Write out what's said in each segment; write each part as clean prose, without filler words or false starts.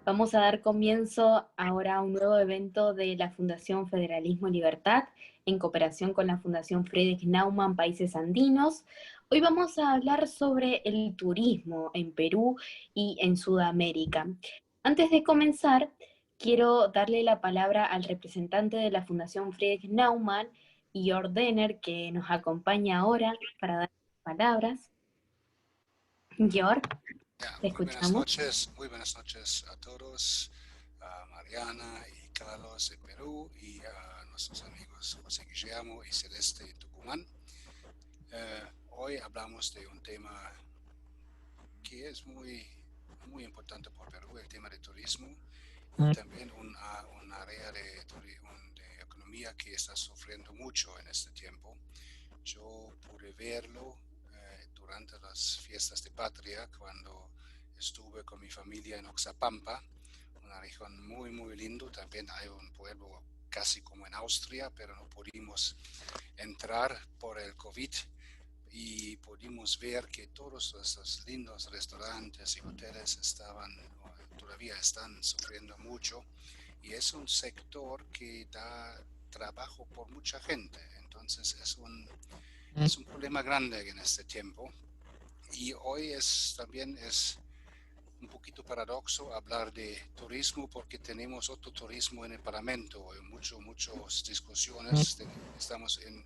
Vamos a dar comienzo ahora a un nuevo evento de la Fundación Federalismo y Libertad en cooperación con la Fundación Friedrich Naumann Países Andinos. Hoy vamos a hablar sobre el turismo en Perú y en Sudamérica. Antes de comenzar, quiero darle la palabra al representante de la Fundación Friedrich Naumann, Jörg Denner, que nos acompaña ahora para dar palabras. Jörg, te escuchamos. Muy buenas noches a todos, a Mariana y Carlos de Perú y a nuestros amigos José Guillermo y Celeste de Tucumán. Hoy hablamos de un tema que es muy importante por Perú, el tema de turismo, y también un área de economía que está sufriendo mucho en este tiempo. Yo pude verlo durante las fiestas de patria, cuando estuve con mi familia en Oxapampa, una región muy lindo. También hay un pueblo casi como en Austria, pero no pudimos entrar por el COVID, y pudimos ver que todos esos lindos restaurantes y hoteles todavía están sufriendo mucho, y es un sector que da trabajo por mucha gente. Entonces es un problema grande en este tiempo. Y hoy también es un poquito paradoxo hablar de turismo, porque tenemos otro turismo en el Parlamento, muchas discusiones. Estamos en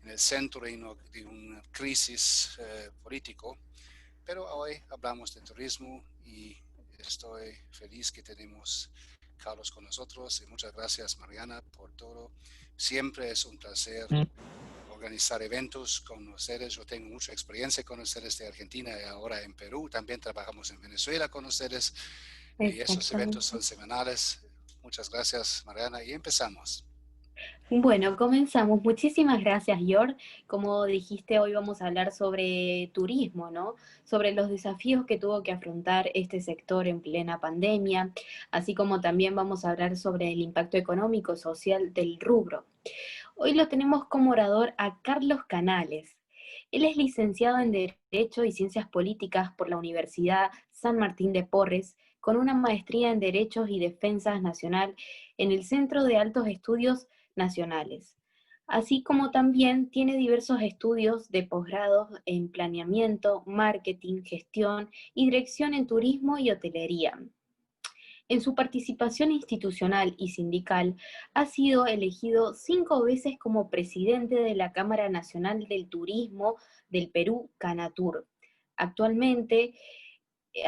el centro de una crisis político, pero hoy hablamos de turismo y estoy feliz que tenemos Carlos con nosotros, y muchas gracias, Mariana, por todo. Siempre es un placer organizar eventos con ustedes. Yo tengo mucha experiencia con ustedes de Argentina y ahora en Perú. También trabajamos en Venezuela con ustedes y esos eventos son semanales. Muchas gracias, Mariana, y empezamos. Bueno, comenzamos. Muchísimas gracias, Jörg. Como dijiste, hoy vamos a hablar sobre turismo, ¿no? Sobre los desafíos que tuvo que afrontar este sector en plena pandemia, así como también vamos a hablar sobre el impacto económico y social del rubro. Hoy lo tenemos como orador a Carlos Canales. Él es licenciado en Derecho y Ciencias Políticas por la Universidad San Martín de Porres, con una maestría en Derechos y Defensa Nacional en el Centro de Altos Estudios Nacionales, así como también tiene diversos estudios de posgrado en planeamiento, marketing, gestión y dirección en turismo y hotelería. En su participación institucional y sindical, ha sido elegido 5 veces como presidente de la Cámara Nacional del Turismo del Perú, Canatur. Actualmente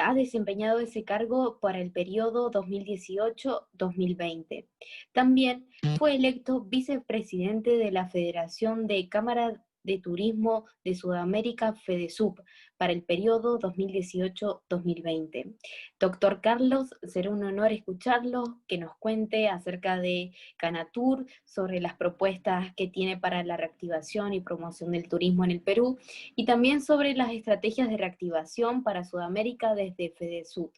ha desempeñado ese cargo para el periodo 2018-2020. También fue electo vicepresidente de la Federación de Cámara de Turismo de Sudamérica, FEDESUB, para el periodo 2018-2020. Doctor Carlos, será un honor escucharlo, que nos cuente acerca de Canatur, sobre las propuestas que tiene para la reactivación y promoción del turismo en el Perú, y también sobre las estrategias de reactivación para Sudamérica desde FEDESUD.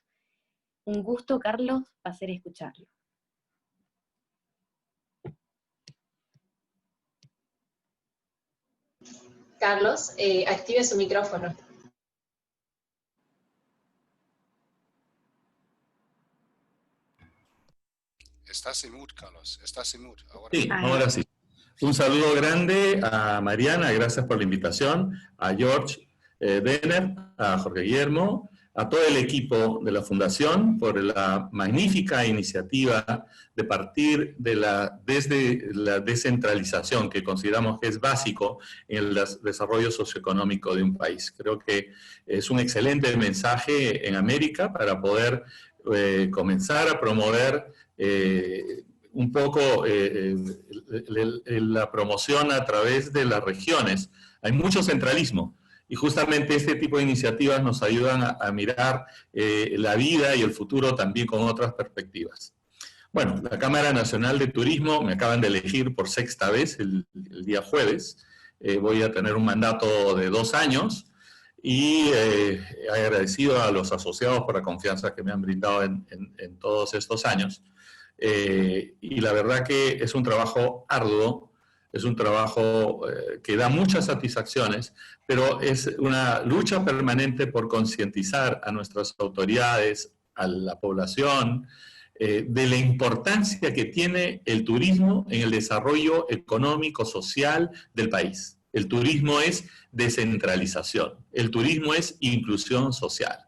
Un gusto, Carlos, hacer escucharlo. Carlos, active su micrófono. Estás en mute, Carlos. Estás en mute. Sí, ahora sí. Un saludo grande a Mariana, gracias por la invitación, a George Denner, a Jorge Guillermo, a todo el equipo de la Fundación por la magnífica iniciativa de partir desde la descentralización, que consideramos que es básico en el desarrollo socioeconómico de un país. Creo que es un excelente mensaje en América para poder comenzar a promover un poco la promoción a través de las regiones. Hay mucho centralismo y justamente este tipo de iniciativas nos ayudan a mirar la vida y el futuro también con otras perspectivas. Bueno, la Cámara Nacional de Turismo me acaban de elegir por 6ª vez el día jueves. Voy a tener un mandato de 2 años y agradecido a los asociados por la confianza que me han brindado en todos estos años. Y la verdad que es un trabajo arduo, es un trabajo que da muchas satisfacciones, pero es una lucha permanente por concientizar a nuestras autoridades, a la población de la importancia que tiene el turismo en el desarrollo económico, social del país. El turismo es descentralización, el turismo es inclusión social.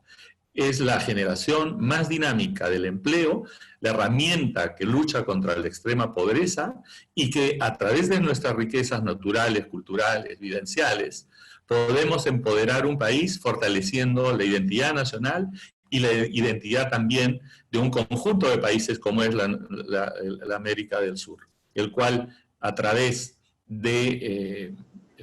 Es la generación más dinámica del empleo, la herramienta que lucha contra la extrema pobreza y que a través de nuestras riquezas naturales, culturales, vivenciales, podemos empoderar un país fortaleciendo la identidad nacional y la identidad también de un conjunto de países como es la América del Sur, el cual a través de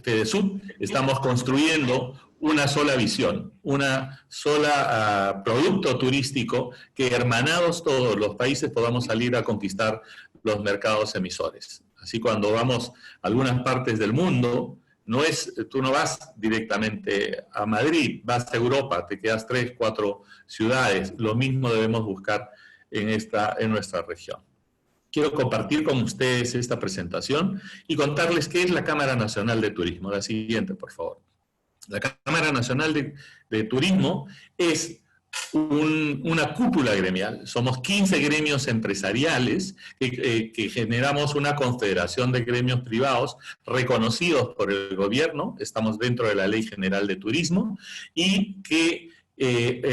FEDESUR estamos construyendo una sola visión, una sola producto turístico que hermanados todos los países podamos salir a conquistar los mercados emisores. Así cuando vamos a algunas partes del mundo, tú no vas directamente a Madrid, vas a Europa, te quedas 3, 4 ciudades. Lo mismo debemos buscar en nuestra región. Quiero compartir con ustedes esta presentación y contarles qué es la Cámara Nacional de Turismo. La siguiente, por favor. La Cámara Nacional de Turismo es una cúpula gremial. Somos 15 gremios empresariales que generamos una confederación de gremios privados reconocidos por el gobierno. Estamos dentro de la Ley General de Turismo y que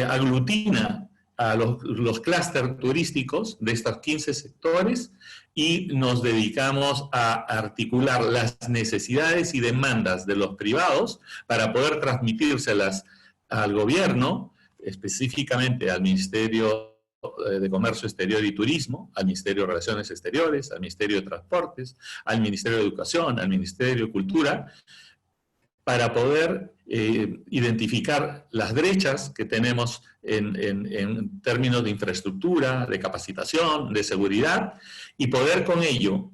aglutina a los clústeres turísticos de estos 15 sectores y nos dedicamos a articular las necesidades y demandas de los privados para poder transmitírselas al gobierno, específicamente al Ministerio de Comercio Exterior y Turismo, al Ministerio de Relaciones Exteriores, al Ministerio de Transportes, al Ministerio de Educación, al Ministerio de Cultura, para poder identificar las brechas que tenemos en términos de infraestructura, de capacitación, de seguridad, y poder con ello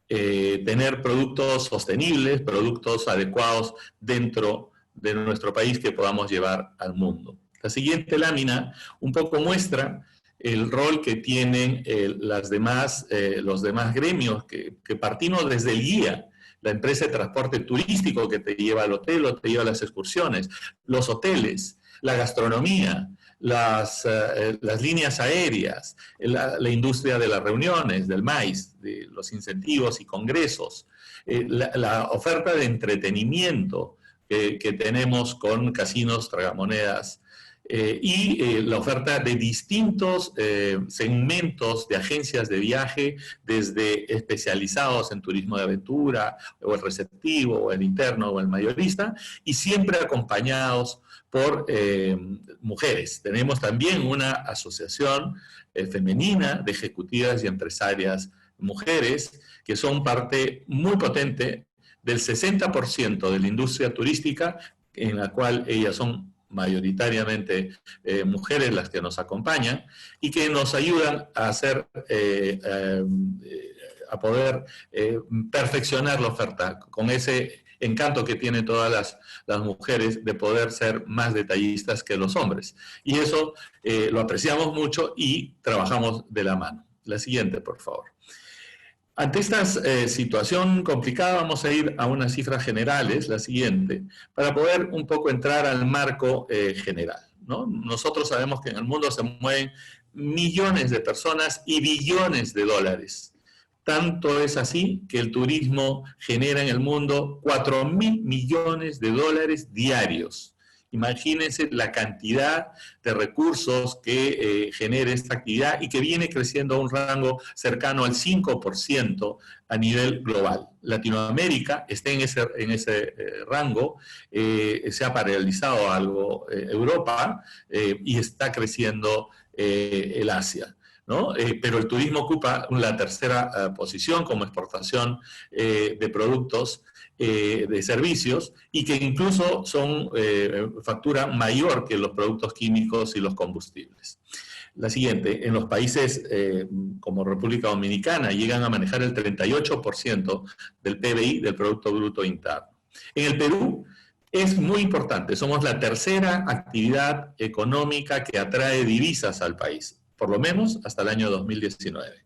tener productos sostenibles, productos adecuados dentro de nuestro país que podamos llevar al mundo. La siguiente lámina un poco muestra el rol que tienen los demás gremios, que partimos desde el guía, la empresa de transporte turístico que te lleva al hotel o te lleva a las excursiones, los hoteles, la gastronomía, las líneas aéreas, la industria de las reuniones, del MAIS, de los incentivos y congresos, la oferta de entretenimiento que tenemos con casinos, tragamonedas, y la oferta de distintos segmentos de agencias de viaje, desde especializados en turismo de aventura, o el receptivo, o el interno, o el mayorista, y siempre acompañados por mujeres. Tenemos también una asociación femenina de ejecutivas y empresarias mujeres, que son parte muy potente del 60% de la industria turística, en la cual ellas son mayoritariamente mujeres las que nos acompañan y que nos ayudan a hacer, a poder perfeccionar la oferta con ese encanto que tienen todas las mujeres de poder ser más detallistas que los hombres. Y eso lo apreciamos mucho y trabajamos de la mano. La siguiente, por favor. Ante esta situación complicada vamos a ir a unas cifras generales, la siguiente, para poder un poco entrar al marco general, ¿no? Nosotros sabemos que en el mundo se mueven millones de personas y billones de dólares. Tanto es así que el turismo genera en el mundo 4.000 millones de dólares diarios. Imagínense la cantidad de recursos que genera esta actividad y que viene creciendo a un rango cercano al 5% a nivel global. Latinoamérica está en ese rango, se ha paralizado algo Europa y está creciendo el Asia, ¿no? Pero el turismo ocupa la tercera posición como exportación de productos, de servicios, y que incluso son factura mayor que los productos químicos y los combustibles. La siguiente, en los países como República Dominicana llegan a manejar el 38% del PBI, del Producto Bruto Interno. En el Perú es muy importante, somos la tercera actividad económica que atrae divisas al país, por lo menos hasta el año 2019.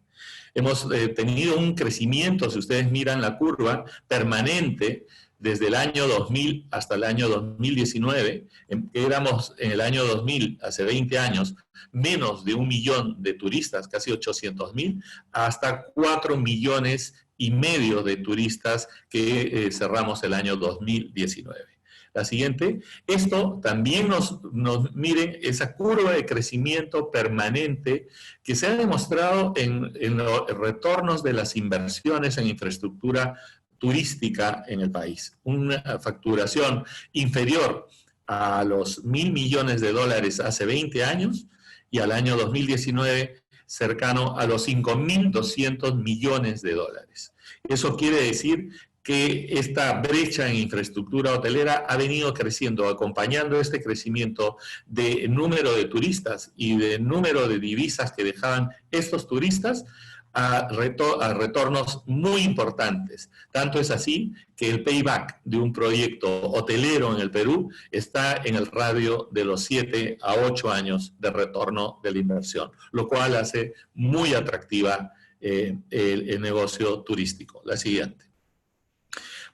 Hemos tenido un crecimiento, si ustedes miran la curva, permanente desde el año 2000 hasta el año 2019, éramos en el año 2000, hace 20 años, menos de 1 millón de turistas, casi 800.000, hasta 4,5 millones de turistas que cerramos el año 2019. La siguiente, esto también miren, esa curva de crecimiento permanente que se ha demostrado en los retornos de las inversiones en infraestructura turística en el país. Una facturación inferior a los 1.000 millones de dólares hace 20 años y al año 2019 cercano a los 5.200 millones de dólares. Eso quiere decir que esta brecha en infraestructura hotelera ha venido creciendo, acompañando este crecimiento de número de turistas y de número de divisas que dejaban estos turistas a retornos muy importantes. Tanto es así que el payback de un proyecto hotelero en el Perú está en el radio de los 7 a 8 años de retorno de la inversión, lo cual hace muy atractiva el negocio turístico. La siguiente.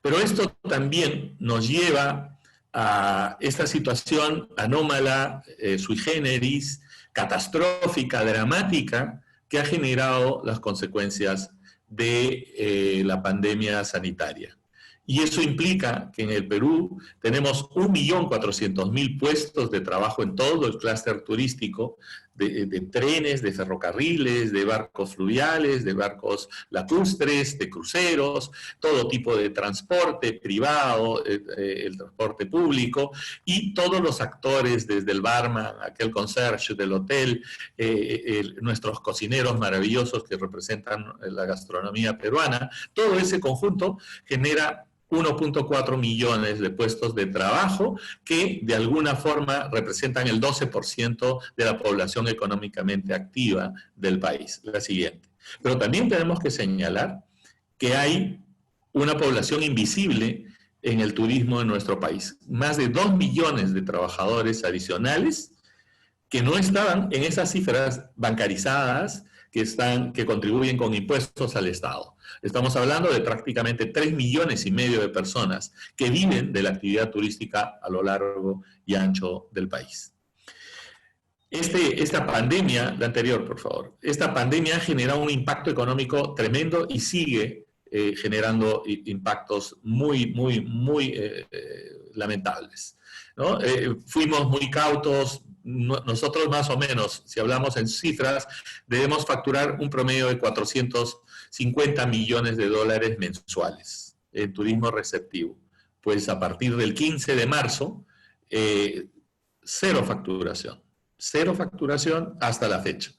Pero esto también nos lleva a esta situación anómala, sui generis, catastrófica, dramática, que ha generado las consecuencias de la pandemia sanitaria. Y eso implica que en el Perú tenemos 1.400.000 puestos de trabajo en todo el clúster turístico, de trenes, de ferrocarriles, de barcos fluviales, de barcos lacustres, de cruceros, todo tipo de transporte privado, el transporte público, y todos los actores, desde el barman, aquel concierge del hotel, nuestros cocineros maravillosos que representan la gastronomía peruana, todo ese conjunto genera 1.4 millones de puestos de trabajo que de alguna forma representan el 12% de la población económicamente activa del país. La siguiente. Pero también tenemos que señalar que hay una población invisible en el turismo en nuestro país. Más de 2 millones de trabajadores adicionales que no estaban en esas cifras bancarizadas que contribuyen con impuestos al Estado. Estamos hablando de prácticamente 3,5 millones de personas que viven de la actividad turística a lo largo y ancho del país. Esta pandemia, la anterior, por favor, esta pandemia ha generado un impacto económico tremendo y sigue generando impactos muy lamentables, ¿no? Fuimos muy cautos. Nosotros más o menos, si hablamos en cifras, debemos facturar un promedio de 450 millones de dólares mensuales en turismo receptivo. Pues a partir del 15 de marzo, cero facturación hasta la fecha.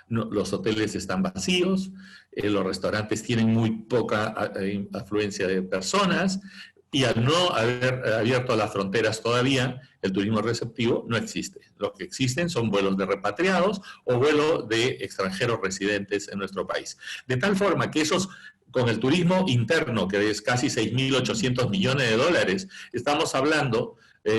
No, los hoteles están vacíos, los restaurantes tienen muy poca afluencia de personas, y al no haber abierto las fronteras todavía, el turismo receptivo no existe. Lo que existen son vuelos de repatriados o vuelos de extranjeros residentes en nuestro país. De tal forma que esos, con el turismo interno, que es casi 6.800 millones de dólares, estamos hablando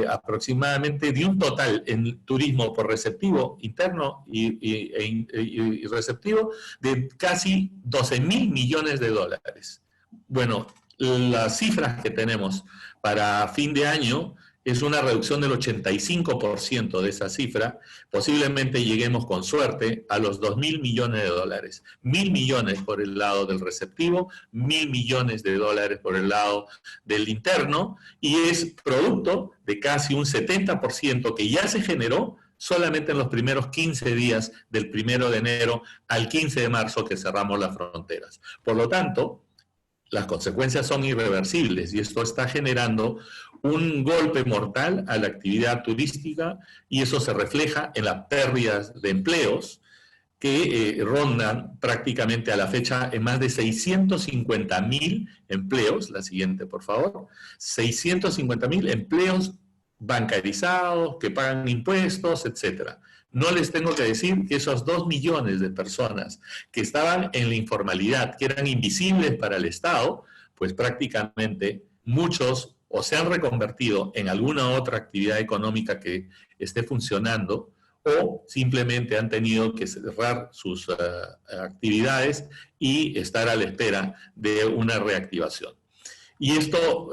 aproximadamente de un total en turismo por receptivo interno y receptivo de casi 12.000 millones de dólares. Bueno, las cifras que tenemos para fin de año es una reducción del 85% de esa cifra. Posiblemente lleguemos con suerte a los 2.000 millones de dólares. 1.000 millones por el lado del receptivo, 1.000 millones de dólares por el lado del interno, y es producto de casi un 70% que ya se generó solamente en los primeros 15 días del 1 de enero al 15 de marzo que cerramos las fronteras. Por lo tanto, las consecuencias son irreversibles y esto está generando un golpe mortal a la actividad turística, y eso se refleja en las pérdidas de empleos que rondan prácticamente a la fecha en más de 650.000 empleos. La siguiente, por favor. 650.000 empleos bancarizados, que pagan impuestos, etcétera. No les tengo que decir que esos 2 millones de personas que estaban en la informalidad, que eran invisibles para el Estado, pues prácticamente muchos o se han reconvertido en alguna otra actividad económica que esté funcionando, o simplemente han tenido que cerrar sus actividades y estar a la espera de una reactivación. Y esto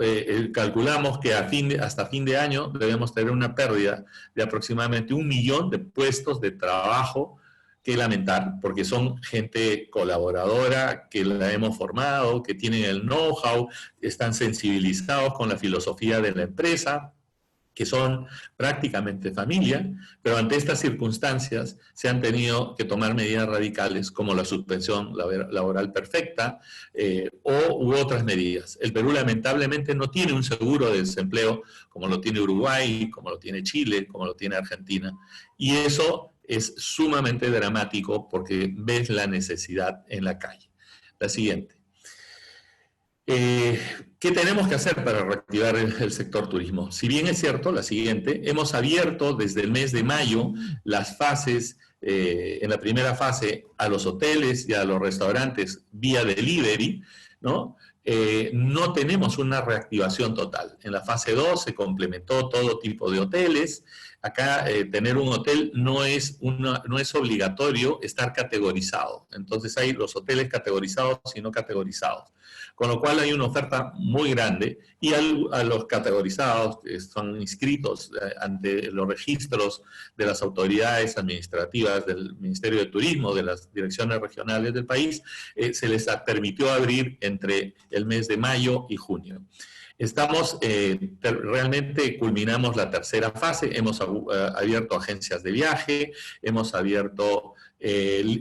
calculamos que hasta fin de año debemos tener una pérdida de aproximadamente 1 millón de puestos de trabajo que lamentar, porque son gente colaboradora, que la hemos formado, que tienen el know-how, están sensibilizados con la filosofía de la empresa, que son prácticamente familia, pero ante estas circunstancias se han tenido que tomar medidas radicales como la suspensión laboral perfecta u otras medidas. El Perú lamentablemente no tiene un seguro de desempleo como lo tiene Uruguay, como lo tiene Chile, como lo tiene Argentina, y eso es sumamente dramático porque ves la necesidad en la calle. La siguiente. ¿Qué tenemos que hacer para reactivar el sector turismo? Si bien es cierto, la siguiente, hemos abierto desde el mes de mayo las fases, en la primera fase a los hoteles y a los restaurantes vía delivery, ¿no? No tenemos una reactivación total. En la fase 2 se complementó todo tipo de hoteles. Acá tener un hotel no es obligatorio estar categorizado. Entonces hay los hoteles categorizados y no categorizados. Con lo cual hay una oferta muy grande y a los categorizados que son inscritos ante los registros de las autoridades administrativas del Ministerio de Turismo, de las direcciones regionales del país, se les permitió abrir entre el mes de mayo y junio. Estamos, realmente culminamos la tercera fase, hemos abierto agencias de viaje, hemos abierto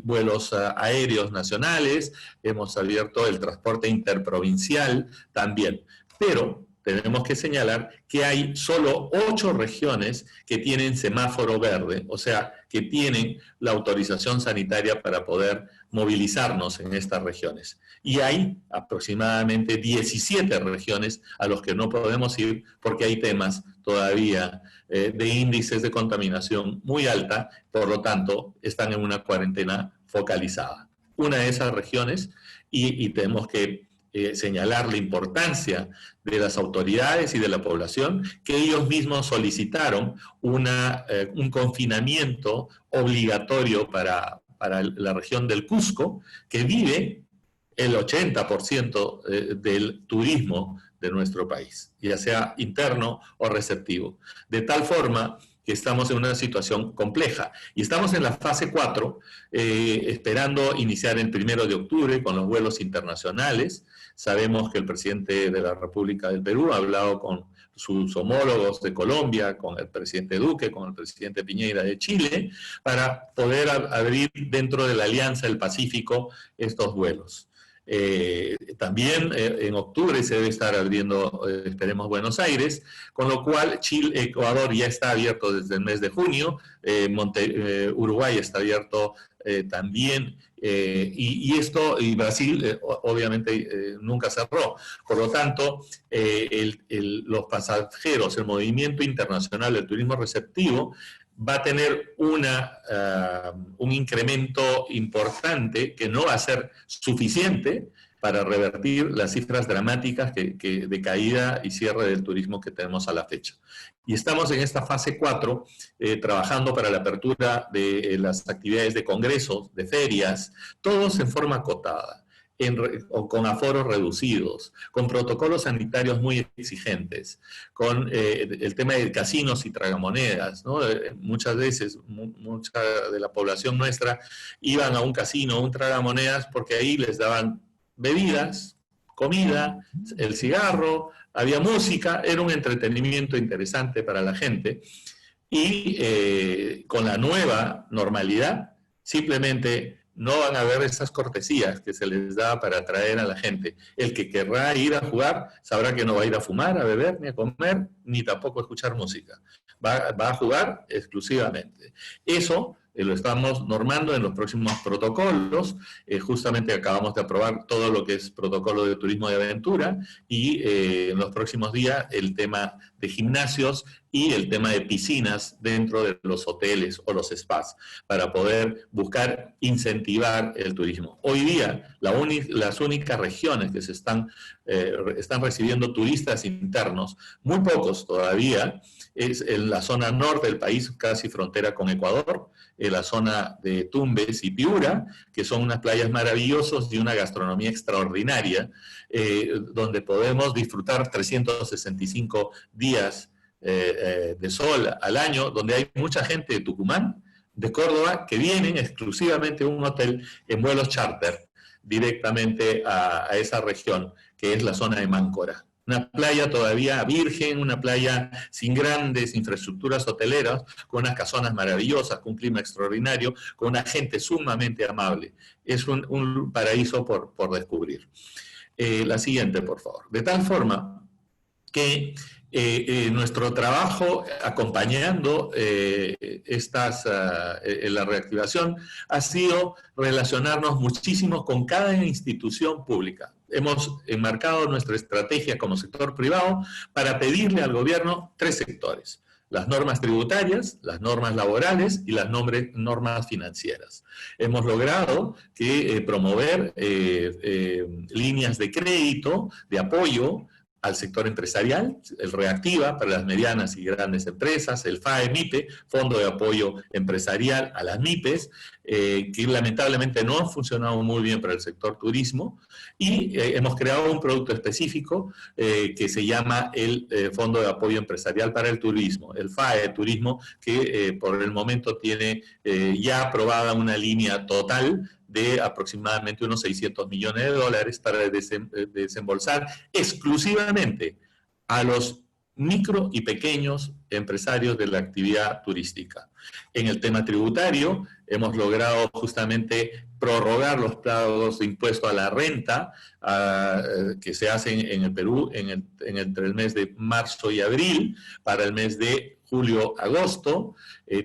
vuelos aéreos nacionales, hemos abierto el transporte interprovincial también, pero tenemos que señalar que hay solo 8 regiones que tienen semáforo verde, o sea, que tienen la autorización sanitaria para poder movilizarnos en estas regiones. Y hay aproximadamente 17 regiones a los que no podemos ir porque hay temas todavía de índices de contaminación muy alta, por lo tanto, están en una cuarentena focalizada. Una de esas regiones, y tenemos que señalar la importancia de las autoridades y de la población, que ellos mismos solicitaron un confinamiento obligatorio para la región del Cusco, que vive el 80% del turismo de nuestro país, ya sea interno o receptivo. De tal forma que estamos en una situación compleja. Y estamos en la fase 4, esperando iniciar el 1 de octubre con los vuelos internacionales. Sabemos que el presidente de la República del Perú ha hablado con sus homólogos de Colombia, con el presidente Duque, con el presidente Piñera de Chile, para poder abrir dentro de la Alianza del Pacífico estos vuelos. También en octubre se debe estar abriendo, esperemos, Buenos Aires, con lo cual Ecuador ya está abierto desde el mes de junio, Uruguay está abierto también, y Brasil obviamente nunca cerró. Por lo tanto, los pasajeros, el movimiento internacional del turismo receptivo va a tener un incremento importante que no va a ser suficiente para revertir las cifras dramáticas de caída y cierre del turismo que tenemos a la fecha. Y estamos en esta fase 4 trabajando para la apertura de las actividades de congresos, de ferias, todos en forma acotada, con aforos reducidos, con protocolos sanitarios muy exigentes, con el tema de casinos y tragamonedas, ¿no? Muchas veces, mucha de la población nuestra iban a un casino, un tragamonedas, porque ahí les daban bebidas, comida, el cigarro, había música, era un entretenimiento interesante para la gente, y con la nueva normalidad, simplemente no van a haber esas cortesías que se les da para atraer a la gente. El que querrá ir a jugar sabrá que no va a ir a fumar, a beber, ni a comer, ni tampoco a escuchar música. Va a jugar exclusivamente. Eso lo estamos normando en los próximos protocolos. Justamente acabamos de aprobar todo lo que es protocolo de turismo de aventura y en los próximos días el tema de gimnasios y el tema de piscinas dentro de los hoteles o los spas para poder buscar incentivar el turismo. Hoy día las únicas regiones que están recibiendo turistas internos, muy pocos todavía, es en la zona norte del país, casi frontera con Ecuador, la zona de Tumbes y Piura, que son unas playas maravillosas y una gastronomía extraordinaria, donde podemos disfrutar 365 días de sol al año, donde hay mucha gente de Tucumán, de Córdoba, que vienen exclusivamente a un hotel en vuelos charter directamente a esa región, que es la zona de Máncora. Una playa todavía virgen, una playa sin grandes infraestructuras hoteleras, con unas casonas maravillosas, con un clima extraordinario, con una gente sumamente amable. Es un paraíso por descubrir. La siguiente, por favor. De tal forma que nuestro trabajo acompañando la reactivación ha sido relacionarnos muchísimo con cada institución pública. Hemos enmarcado nuestra estrategia como sector privado para pedirle al gobierno 3 sectores: las normas tributarias, las normas laborales y las normas financieras. Hemos logrado promover líneas de crédito, de apoyo al sector empresarial, el Reactiva para las medianas y grandes empresas, el FAE-MIPE, Fondo de Apoyo Empresarial a las MIPES, que lamentablemente no ha funcionado muy bien para el sector turismo, y hemos creado un producto específico que se llama el Fondo de Apoyo Empresarial para el Turismo, el FAE Turismo, que por el momento tiene ya aprobada una línea total de aproximadamente unos $600 millones para desembolsar exclusivamente a los micro y pequeños empresarios de la actividad turística. En el tema tributario, hemos logrado justamente prorrogar los plazos de impuesto a la renta que se hacen en el Perú entre el mes de marzo y abril para el mes de julio-agosto.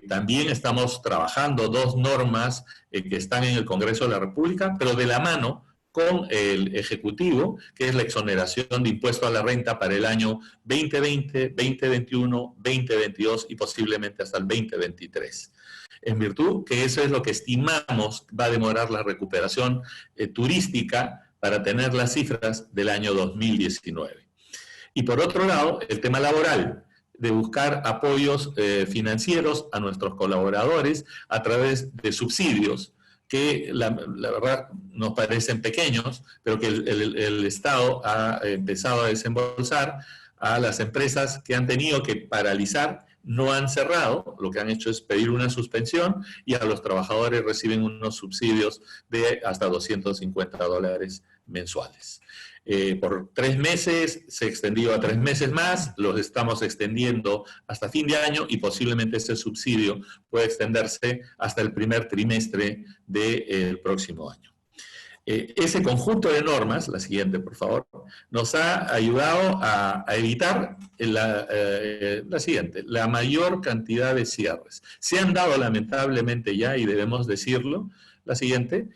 También estamos trabajando 2 normas que están en el Congreso de la República, pero de la mano con el Ejecutivo, que es la exoneración de impuesto a la renta para el año 2020, 2021, 2022 y posiblemente hasta el 2023. En virtud que eso es lo que estimamos va a demorar la recuperación turística para tener las cifras del año 2019. Y por otro lado, el tema laboral, de buscar apoyos financieros a nuestros colaboradores a través de subsidios que la verdad nos parecen pequeños, pero que el Estado ha empezado a desembolsar a las empresas que han tenido que paralizar. No han cerrado, lo que han hecho es pedir una suspensión, y a los trabajadores reciben unos subsidios de hasta $250 mensuales. Por 3 meses, se extendió a 3 meses más, los estamos extendiendo hasta fin de año y posiblemente este subsidio pueda extenderse hasta el primer trimestre del próximo año. Ese conjunto de normas, la siguiente por favor, nos ha ayudado a evitar la mayor cantidad de cierres. Se han dado lamentablemente ya, y debemos decirlo, la siguiente,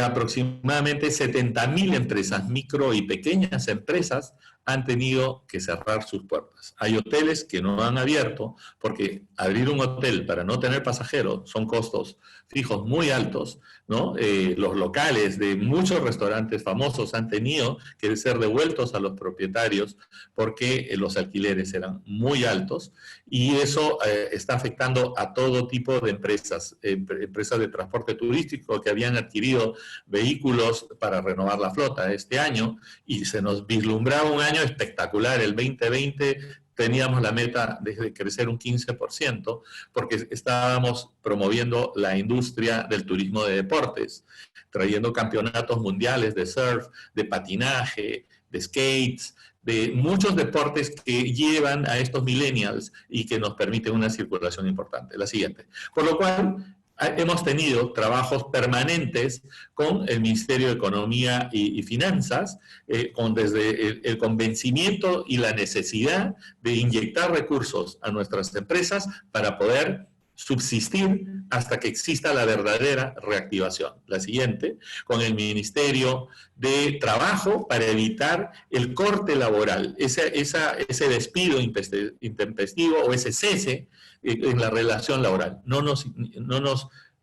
aproximadamente 70.000 empresas, micro y pequeñas empresas, han tenido que cerrar sus puertas. Hay hoteles que no han abierto porque abrir un hotel para no tener pasajeros son costos fijos muy altos, ¿no? Los locales de muchos restaurantes famosos han tenido que ser devueltos a los propietarios porque los alquileres eran muy altos, y eso está afectando a todo tipo de empresas, empresas de transporte turístico que habían adquirido vehículos para renovar la flota este año, y se nos vislumbraba un año espectacular. El 2020 teníamos la meta de crecer un 15% porque estábamos promoviendo la industria del turismo de deportes, trayendo campeonatos mundiales de surf, de patinaje, de skates, de muchos deportes que llevan a estos millennials y que nos permiten una circulación importante. La siguiente. Por lo cual, hemos tenido trabajos permanentes con el Ministerio de Economía y Finanzas, desde el convencimiento y la necesidad de inyectar recursos a nuestras empresas para poder subsistir hasta que exista la verdadera reactivación. La siguiente, con el Ministerio de Trabajo para evitar el corte laboral, ese despido intempestivo o ese cese en la relación laboral. No nos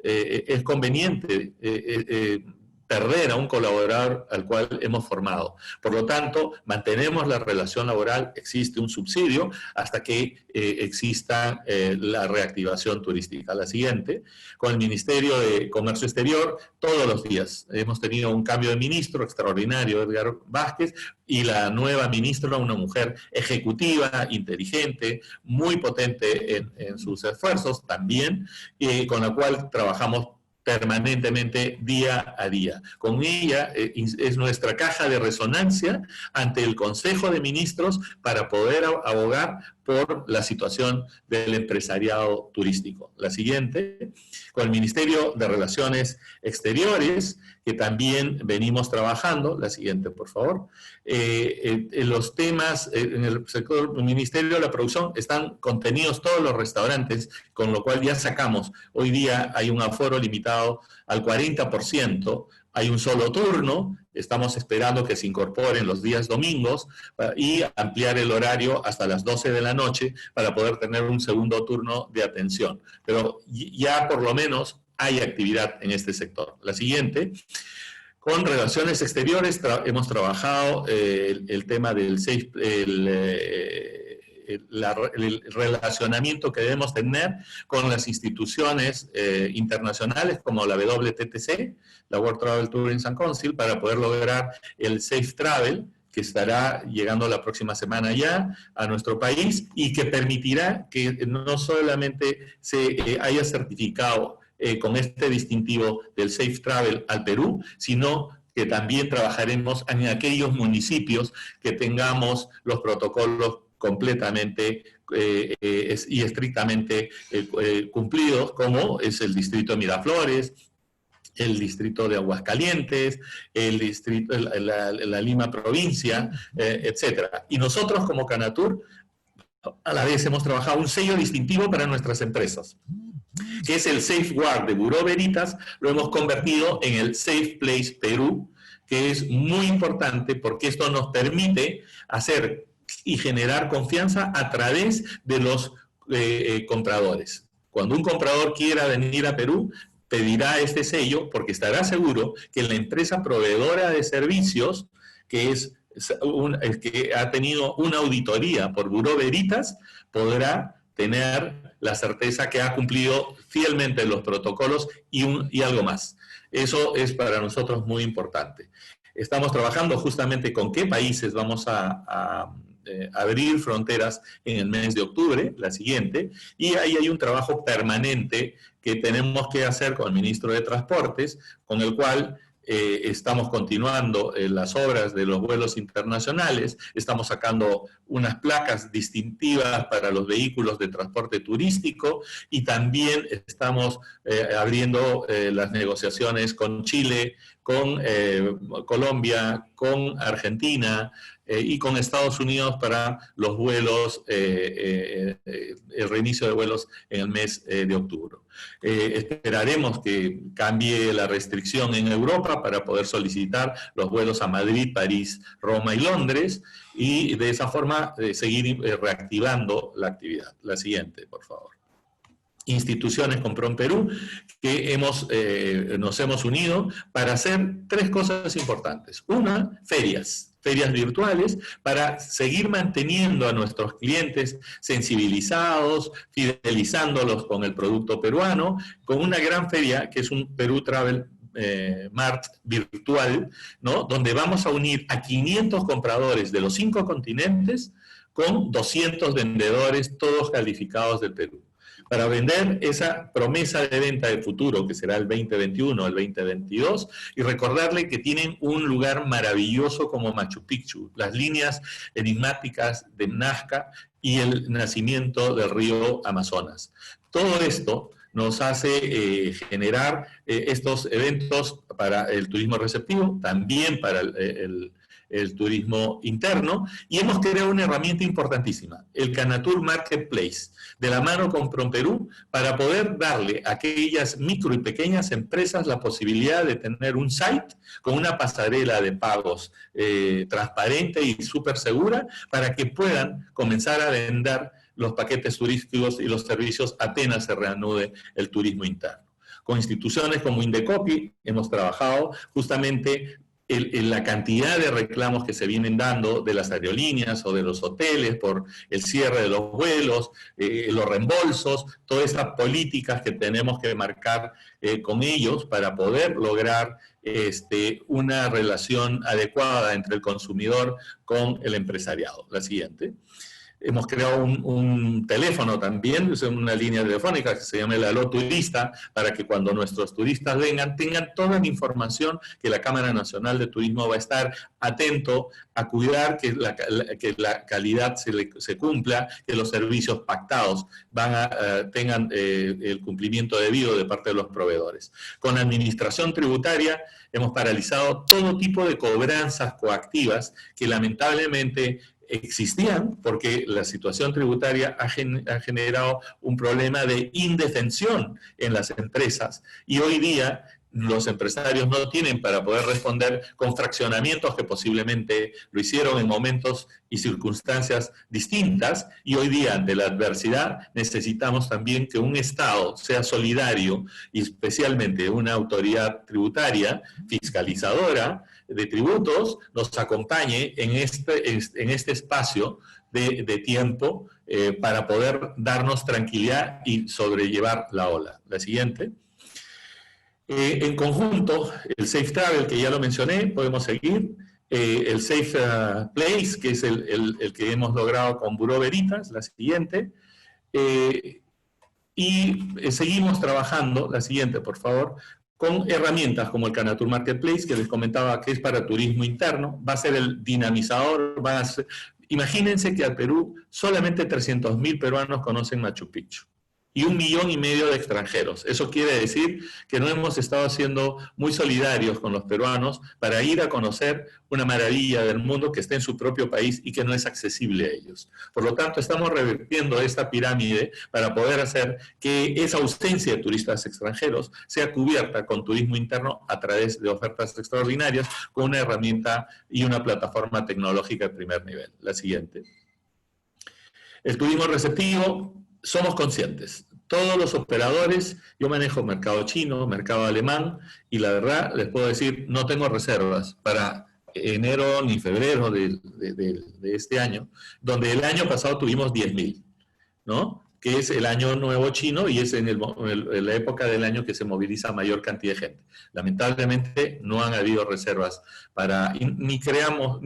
es conveniente perder a un colaborador al cual hemos formado. Por lo tanto, mantenemos la relación laboral, existe un subsidio hasta que exista la reactivación turística. La siguiente, con el Ministerio de Comercio Exterior, todos los días hemos tenido un cambio de ministro extraordinario, Edgar Vázquez, y la nueva ministra, una mujer ejecutiva, inteligente, muy potente en sus esfuerzos también, con la cual trabajamos permanentemente, día a día. Con ella es nuestra caja de resonancia ante el Consejo de Ministros para poder abogar por la situación del empresariado turístico. La siguiente, con el Ministerio de Relaciones Exteriores, que también venimos trabajando. La siguiente, por favor. Los temas en el sector del Ministerio de la Producción están contenidos todos los restaurantes, con lo cual ya sacamos. Hoy día hay un aforo limitado al 40%, hay un solo turno, estamos esperando que se incorporen los días domingos y ampliar el horario hasta las 12 de la noche para poder tener un segundo turno de atención. Pero ya por lo menos hay actividad en este sector. La siguiente, con Relaciones Exteriores hemos trabajado el tema del el relacionamiento que debemos tener con las instituciones internacionales como la WTTC, la World Travel Tourism Council, para poder lograr el Safe Travel, que estará llegando la próxima semana ya a nuestro país y que permitirá que no solamente se haya certificado con este distintivo del Safe Travel al Perú, sino que también trabajaremos en aquellos municipios que tengamos los protocolos completamente y estrictamente cumplidos, como es el distrito de Miraflores, el distrito de Aguascalientes, el distrito, la Lima provincia, etcétera. Y nosotros como Canatur, a la vez hemos trabajado un sello distintivo para nuestras empresas, que es el Safeguard de Bureau Veritas. Lo hemos convertido en el Safe Place Perú, que es muy importante porque esto nos permite hacer y generar confianza a través de los compradores. Cuando un comprador quiera venir a Perú, pedirá este sello porque estará seguro que la empresa proveedora de servicios, que que ha tenido una auditoría por Bureau Veritas, podrá tener la certeza que ha cumplido fielmente los protocolos y algo más. Eso es para nosotros muy importante. Estamos trabajando justamente con qué países vamos a abrir fronteras en el mes de octubre, la siguiente, y ahí hay un trabajo permanente que tenemos que hacer con el ministro de Transportes, con el cual estamos continuando las obras de los vuelos internacionales, estamos sacando unas placas distintivas para los vehículos de transporte turístico y también estamos abriendo las negociaciones con Chile, con Colombia, con Argentina y con Estados Unidos para los vuelos, el reinicio de vuelos en el mes de octubre. Esperaremos que cambie la restricción en Europa para poder solicitar los vuelos a Madrid, París, Roma y Londres y de esa forma seguir reactivando la actividad. La siguiente, por favor. Instituciones con PROMPERÚ, que nos hemos unido para hacer tres cosas importantes. Una, ferias virtuales para seguir manteniendo a nuestros clientes sensibilizados, fidelizándolos con el producto peruano, con una gran feria que es un Perú Travel Mart virtual, ¿no? Donde vamos a unir a 500 compradores de los 5 continentes con 200 vendedores, todos calificados del Perú, para vender esa promesa de venta de futuro que será el 2021 o el 2022 y recordarle que tienen un lugar maravilloso como Machu Picchu, las líneas enigmáticas de Nazca y el nacimiento del río Amazonas. Todo esto nos hace generar estos eventos para el turismo receptivo, también para el turismo interno, y hemos creado una herramienta importantísima, el Canatur Marketplace, de la mano con PROMPERÚ, para poder darle a aquellas micro y pequeñas empresas la posibilidad de tener un site con una pasarela de pagos transparente y súper segura, para que puedan comenzar a vender los paquetes turísticos y los servicios apenas se reanude el turismo interno. Con instituciones como Indecopi hemos trabajado justamente en la cantidad de reclamos que se vienen dando de las aerolíneas o de los hoteles por el cierre de los vuelos, los reembolsos, todas esas políticas que tenemos que marcar con ellos para poder lograr una relación adecuada entre el consumidor con el empresariado. La siguiente. Hemos creado un teléfono también, una línea telefónica que se llama el Aló Turista, para que cuando nuestros turistas vengan tengan toda la información que la Cámara Nacional de Turismo va a estar atento a cuidar que la calidad se cumpla, que los servicios pactados tengan el cumplimiento debido de parte de los proveedores. Con la administración tributaria hemos paralizado todo tipo de cobranzas coactivas que lamentablemente existían porque la situación tributaria ha generado un problema de indefensión en las empresas y hoy día los empresarios no tienen para poder responder con fraccionamientos que posiblemente lo hicieron en momentos y circunstancias distintas y hoy día ante la adversidad necesitamos también que un Estado sea solidario y especialmente una autoridad tributaria, fiscalizadora de tributos, nos acompañe en este espacio de tiempo para poder darnos tranquilidad y sobrellevar la ola. La siguiente. En conjunto, el Safe Travel, que ya lo mencioné, podemos seguir. El Safe Place, que es el que hemos logrado con Bureau Veritas, la siguiente. Seguimos trabajando, la siguiente, por favor, con herramientas como el Canatur Marketplace, que les comentaba que es para turismo interno, va a ser el dinamizador, imagínense que al Perú solamente 300.000 peruanos conocen Machu Picchu y 1,5 millones de extranjeros. Eso quiere decir que no hemos estado siendo muy solidarios con los peruanos para ir a conocer una maravilla del mundo que está en su propio país y que no es accesible a ellos. Por lo tanto, estamos revirtiendo esta pirámide para poder hacer que esa ausencia de turistas extranjeros sea cubierta con turismo interno a través de ofertas extraordinarias con una herramienta y una plataforma tecnológica de primer nivel. La siguiente. El turismo receptivo. Somos conscientes, todos los operadores, yo manejo mercado chino, mercado alemán, y la verdad les puedo decir, no tengo reservas para enero ni febrero de este año, donde el año pasado tuvimos 10.000, ¿no? Que es el año nuevo chino y es en la época del año que se moviliza mayor cantidad de gente. Lamentablemente no han habido reservas ni creemos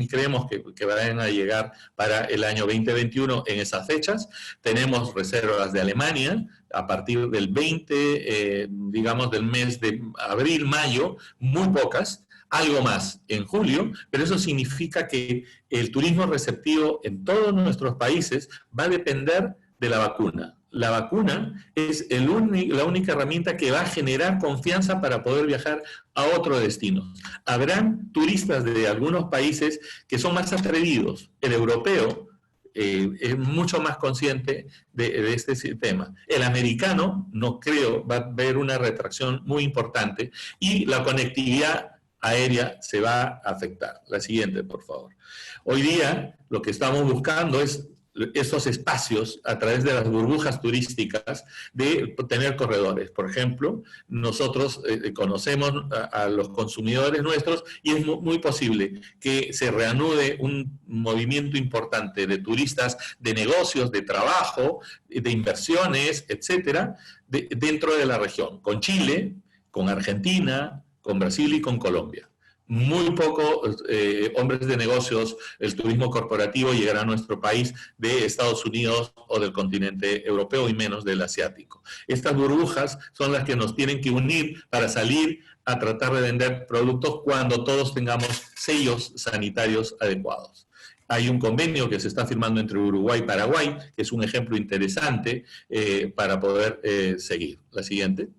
que vayan a llegar para el año 2021 en esas fechas. Tenemos reservas de Alemania a partir del 20, digamos del mes de abril, mayo, muy pocas, algo más en julio, pero eso significa que el turismo receptivo en todos nuestros países va a depender de la vacuna. La vacuna es la única herramienta que va a generar confianza para poder viajar a otro destino. Habrán turistas de algunos países que son más atrevidos. El europeo es mucho más consciente de este tema. El americano, no creo, va a ver una retracción muy importante y la conectividad aérea se va a afectar. La siguiente, por favor. Hoy día lo que estamos buscando es esos espacios a través de las burbujas turísticas de tener corredores. Por ejemplo, nosotros conocemos a los consumidores nuestros y es muy posible que se reanude un movimiento importante de turistas, de negocios, de trabajo, de inversiones, etcétera, dentro de la región, con Chile, con Argentina, con Brasil y con Colombia. Muy pocos hombres de negocios, el turismo corporativo llegará a nuestro país de Estados Unidos o del continente europeo y menos del asiático. Estas burbujas son las que nos tienen que unir para salir a tratar de vender productos cuando todos tengamos sellos sanitarios adecuados. Hay un convenio que se está firmando entre Uruguay y Paraguay, que es un ejemplo interesante para poder seguir. La siguiente.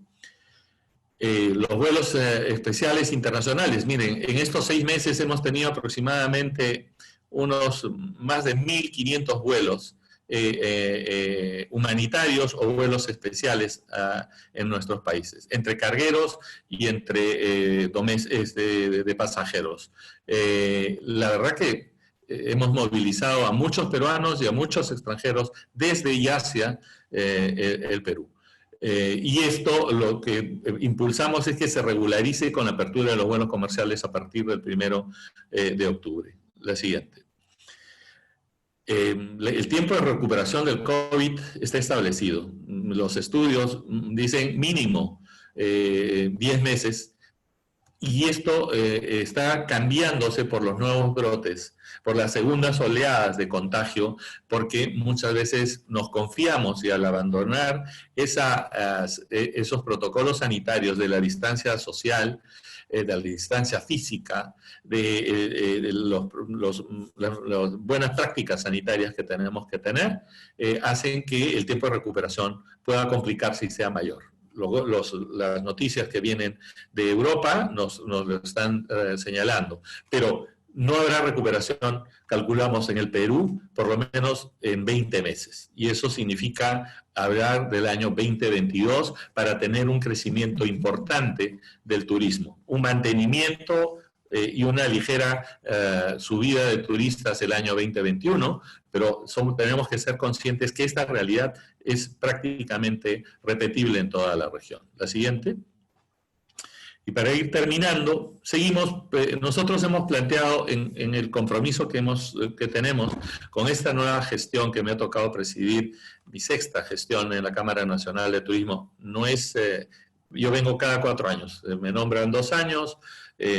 Los vuelos especiales internacionales. Miren, en estos 6 meses hemos tenido aproximadamente más de 1.500 vuelos humanitarios o vuelos especiales en nuestros países, entre cargueros y entre de pasajeros. La verdad que hemos movilizado a muchos peruanos y a muchos extranjeros desde y hacia el Perú. Y esto lo que impulsamos es que se regularice con la apertura de los vuelos comerciales a partir del 1 de octubre. La siguiente. El tiempo de recuperación del COVID está establecido. Los estudios dicen mínimo 10 meses, y esto está cambiándose por los nuevos brotes, por las segundas oleadas de contagio, porque muchas veces nos confiamos y al abandonar esos protocolos sanitarios de la distancia social, de la distancia física, de las buenas prácticas sanitarias que tenemos que tener, hacen que el tiempo de recuperación pueda complicarse y sea mayor. Las noticias que vienen de Europa nos lo están señalando, pero no habrá recuperación, calculamos en el Perú, por lo menos en 20 meses. Y eso significa hablar del año 2022 para tener un crecimiento importante del turismo, un mantenimiento y una ligera subida de turistas el año 2021, pero tenemos que ser conscientes que esta realidad es prácticamente repetible en toda la región. La siguiente. Y para ir terminando, nosotros hemos planteado en el compromiso que tenemos con esta nueva gestión que me ha tocado presidir, mi 6ª gestión en la Cámara Nacional de Turismo. No es, yo vengo cada 4 años, me nombran 2 años,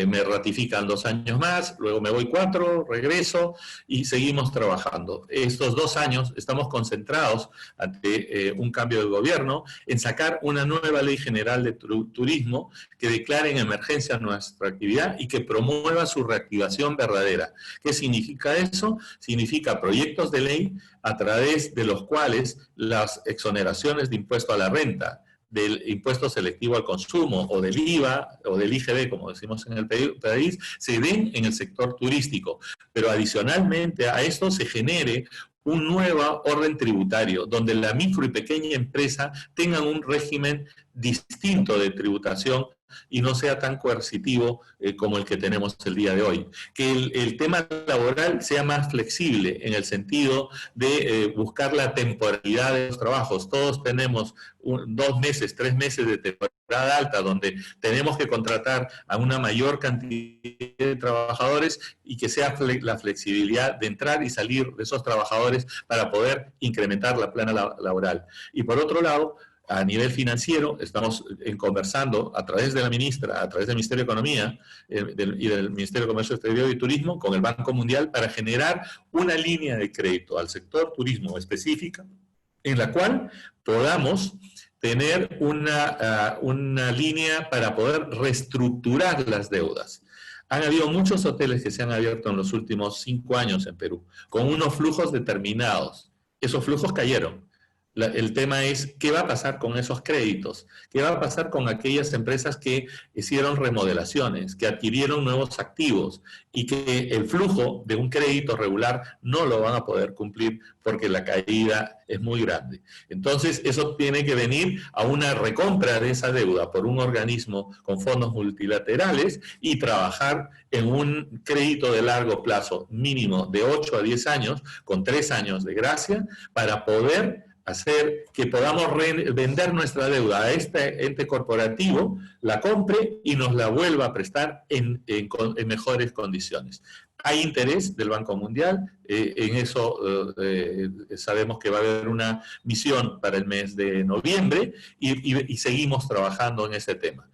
me ratifican 2 años más, luego me voy 4, regreso y seguimos trabajando. Estos 2 años estamos concentrados ante un cambio de gobierno en sacar una nueva ley general de turismo que declare en emergencia nuestra actividad y que promueva su reactivación verdadera. ¿Qué significa eso? Significa proyectos de ley a través de los cuales las exoneraciones de impuesto a la renta, del impuesto selectivo al consumo, o del IVA, o del IGB, como decimos en el país, se den en el sector turístico. Pero adicionalmente a esto se genere un nuevo orden tributario, donde la micro y pequeña empresa tengan un régimen distinto de tributación y no sea tan coercitivo como el que tenemos el día de hoy. Que el tema laboral sea más flexible en el sentido de buscar la temporalidad de los trabajos. Todos tenemos 2 meses, 3 meses de temporada alta donde tenemos que contratar a una mayor cantidad de trabajadores y que sea la flexibilidad de entrar y salir de esos trabajadores para poder incrementar la plana laboral. Y por otro lado, a nivel financiero, estamos conversando a través de la ministra, a través del Ministerio de Economía y del Ministerio de Comercio Exterior y Turismo, con el Banco Mundial, para generar una línea de crédito al sector turismo específica, en la cual podamos tener una línea para poder reestructurar las deudas. Han habido muchos hoteles que se han abierto en los últimos 5 años en Perú, con unos flujos determinados. Esos flujos cayeron. El tema es, ¿qué va a pasar con esos créditos? ¿Qué va a pasar con aquellas empresas que hicieron remodelaciones, que adquirieron nuevos activos y que el flujo de un crédito regular no lo van a poder cumplir porque la caída es muy grande? Entonces, eso tiene que venir a una recompra de esa deuda por un organismo con fondos multilaterales y trabajar en un crédito de largo plazo mínimo de 8 a 10 años, con 3 años de gracia, para poder hacer que podamos vender nuestra deuda a este ente corporativo, la compre y nos la vuelva a prestar en mejores condiciones. Hay interés del Banco Mundial, en eso sabemos que va a haber una misión para el mes de noviembre y seguimos trabajando en ese tema.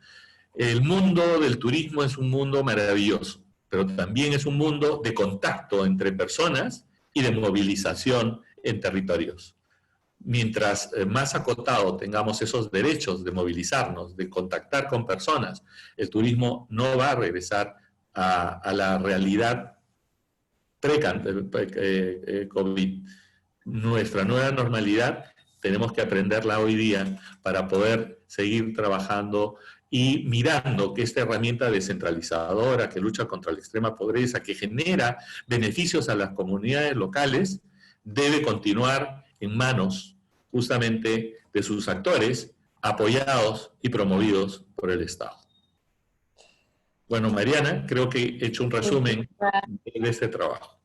El mundo del turismo es un mundo maravilloso, pero también es un mundo de contacto entre personas y de movilización en territorios. Mientras más acotado tengamos esos derechos de movilizarnos, de contactar con personas, el turismo no va a regresar a la realidad pre-COVID. Nuestra nueva normalidad tenemos que aprenderla hoy día para poder seguir trabajando y mirando que esta herramienta descentralizadora que lucha contra la extrema pobreza, que genera beneficios a las comunidades locales, debe continuar en manos justamente de sus actores, apoyados y promovidos por el Estado. Bueno, Mariana, creo que he hecho un resumen de este trabajo.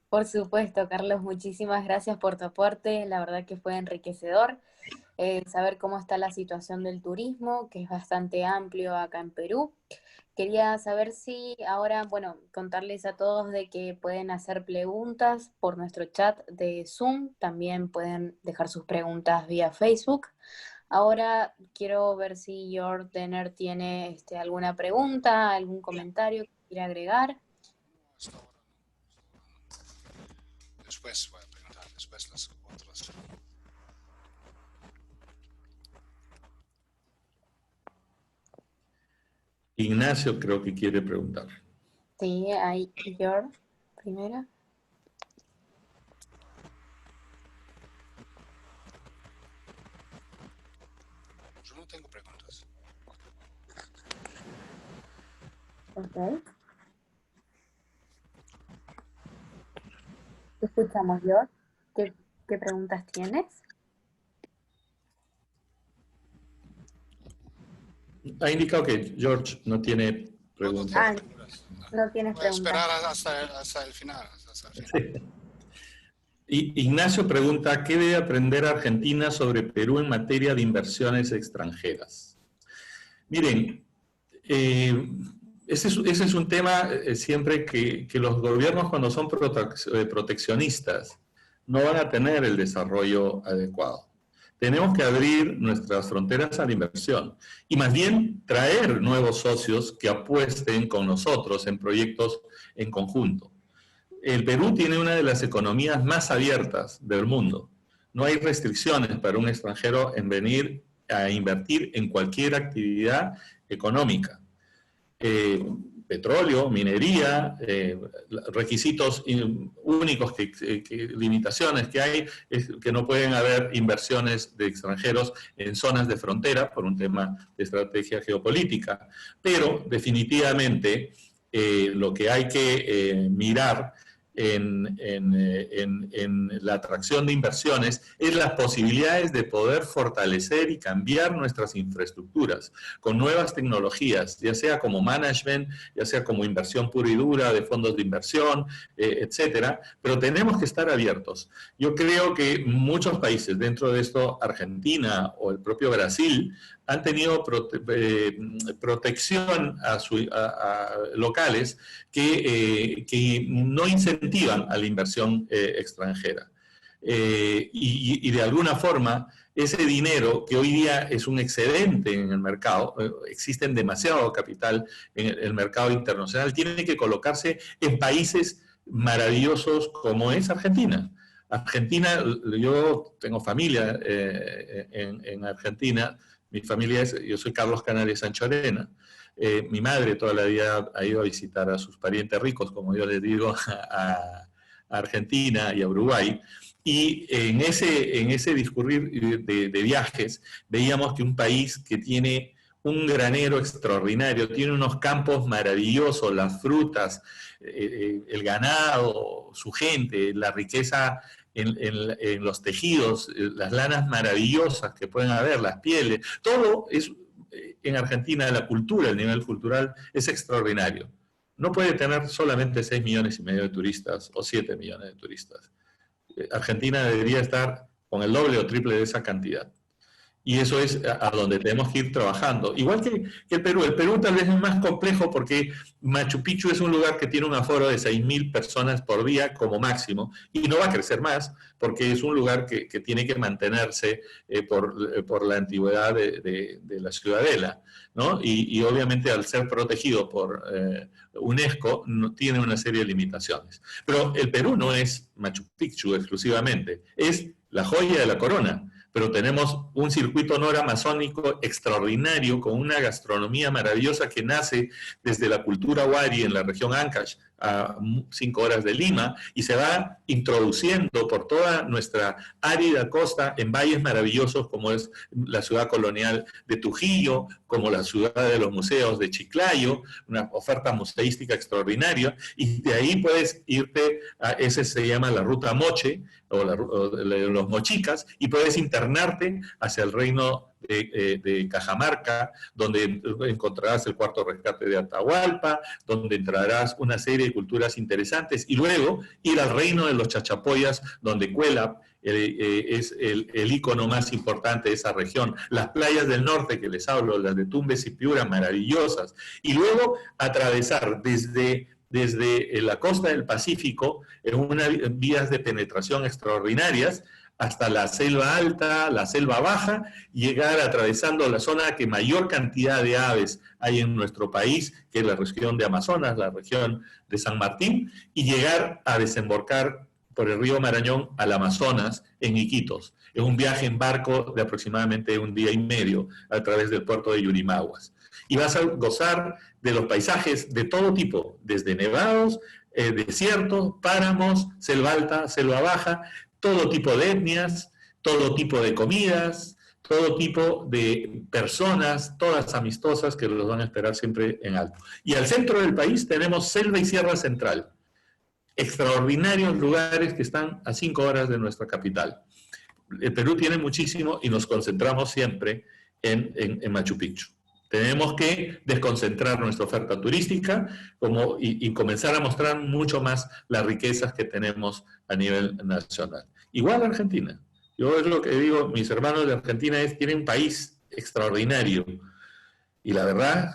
Por supuesto, Carlos, muchísimas gracias por tu aporte, la verdad que fue enriquecedor. saber cómo está la situación del turismo, que es bastante amplio acá en Perú. Quería saber si ahora, bueno, contarles a todos de que pueden hacer preguntas por nuestro chat de Zoom, también pueden dejar sus preguntas vía Facebook. Ahora quiero ver si Jörg Denner tiene alguna pregunta, algún comentario que quiera agregar. Hasta ahora no. Después voy a preguntar, después las otras. Ignacio creo que quiere preguntar. Sí, ahí Jörg, primero. Yo no tengo preguntas. Ok. Te escuchamos, Jörg. ¿Qué preguntas tienes? Ha indicado que George no tiene preguntas. No tengo preguntas. No tienes Voy a esperar preguntas. hasta el final. Hasta el final. Sí. Ignacio pregunta, ¿qué debe aprender Argentina sobre Perú en materia de inversiones extranjeras? Miren, ese es un tema siempre que los gobiernos cuando son proteccionistas no van a tener el desarrollo adecuado. Tenemos que abrir nuestras fronteras a la inversión y más bien traer nuevos socios que apuesten con nosotros en proyectos en conjunto. El Perú tiene una de las economías más abiertas del mundo. No hay restricciones para un extranjero en venir a invertir en cualquier actividad económica. Petróleo, minería, requisitos únicos, limitaciones que hay, es que no pueden haber inversiones de extranjeros en zonas de frontera por un tema de estrategia geopolítica. Pero definitivamente lo que hay que mirar en la atracción de inversiones es las posibilidades de poder fortalecer y cambiar nuestras infraestructuras con nuevas tecnologías, ya sea como management, ya sea como inversión pura y dura de fondos de inversión, etcétera, pero tenemos que estar abiertos. Yo creo que muchos países, dentro de esto Argentina o el propio Brasil, han tenido protección a locales que no incentivan a la inversión extranjera. Y de alguna forma, ese dinero que hoy día es un excedente en el mercado, existen demasiado capital en el mercado internacional, tiene que colocarse en países maravillosos como es Argentina. Argentina, yo tengo familia en Argentina. Mi familia yo soy Carlos Canales Sanchorena. Mi madre toda la vida ha ido a visitar a sus parientes ricos, como yo les digo, a Argentina y a Uruguay. Y en ese discurrir de viajes veíamos que un país que tiene un granero extraordinario, tiene unos campos maravillosos, las frutas, el ganado, su gente, la riqueza en los tejidos, las lanas maravillosas que pueden haber, las pieles, todo es, en Argentina la cultura, el nivel cultural es extraordinario. No puede tener solamente 6,5 millones de turistas o 7 millones de turistas. Argentina debería estar con el doble o triple de esa cantidad. Y eso es a donde tenemos que ir trabajando. Igual que el Perú. El Perú tal vez es más complejo porque Machu Picchu es un lugar que tiene un aforo de 6,000 personas por día como máximo y no va a crecer más porque es un lugar que tiene que mantenerse por la antigüedad de la ciudadela, ¿no? Y obviamente al ser protegido por UNESCO no, tiene una serie de limitaciones. Pero el Perú no es Machu Picchu exclusivamente, es la joya de la corona. Pero tenemos un circuito noramazónico extraordinario con una gastronomía maravillosa que nace desde la cultura wari en la región Ancash, a 5 horas de Lima, y se va introduciendo por toda nuestra árida costa en valles maravillosos como es la ciudad colonial de Trujillo, como la ciudad de los museos de Chiclayo, una oferta museística extraordinaria, y de ahí puedes irte a, ese se llama la ruta Moche, o los mochicas, y puedes internarte hacia el reino de Cajamarca, donde encontrarás el cuarto rescate de Atahualpa, donde entrarás una serie de culturas interesantes, y luego ir al reino de los Chachapoyas, donde Cuelap es el ícono más importante de esa región. Las playas del norte que les hablo, las de Tumbes y Piura, maravillosas. Y luego atravesar desde la costa del Pacífico en unas vías de penetración extraordinarias hasta la selva alta, la selva baja, llegar atravesando la zona que mayor cantidad de aves hay en nuestro país, que es la región de Amazonas, la región de San Martín, y llegar a desembocar por el río Marañón al Amazonas, en Iquitos. Es un viaje en barco de aproximadamente 1 día y medio a través del puerto de Yurimaguas. Y vas a gozar de los paisajes de todo tipo, desde nevados, desiertos, páramos, selva alta, selva baja, todo tipo de etnias, todo tipo de comidas, todo tipo de personas, todas amistosas que los van a esperar siempre en alto. Y al centro del país tenemos selva y sierra central, extraordinarios lugares que están a 5 horas de nuestra capital. El Perú tiene muchísimo y nos concentramos siempre en Machu Picchu. Tenemos que desconcentrar nuestra oferta turística y comenzar a mostrar mucho más las riquezas que tenemos a nivel nacional. Igual Argentina. Yo es lo que digo, mis hermanos de Argentina tienen un país extraordinario. Y la verdad,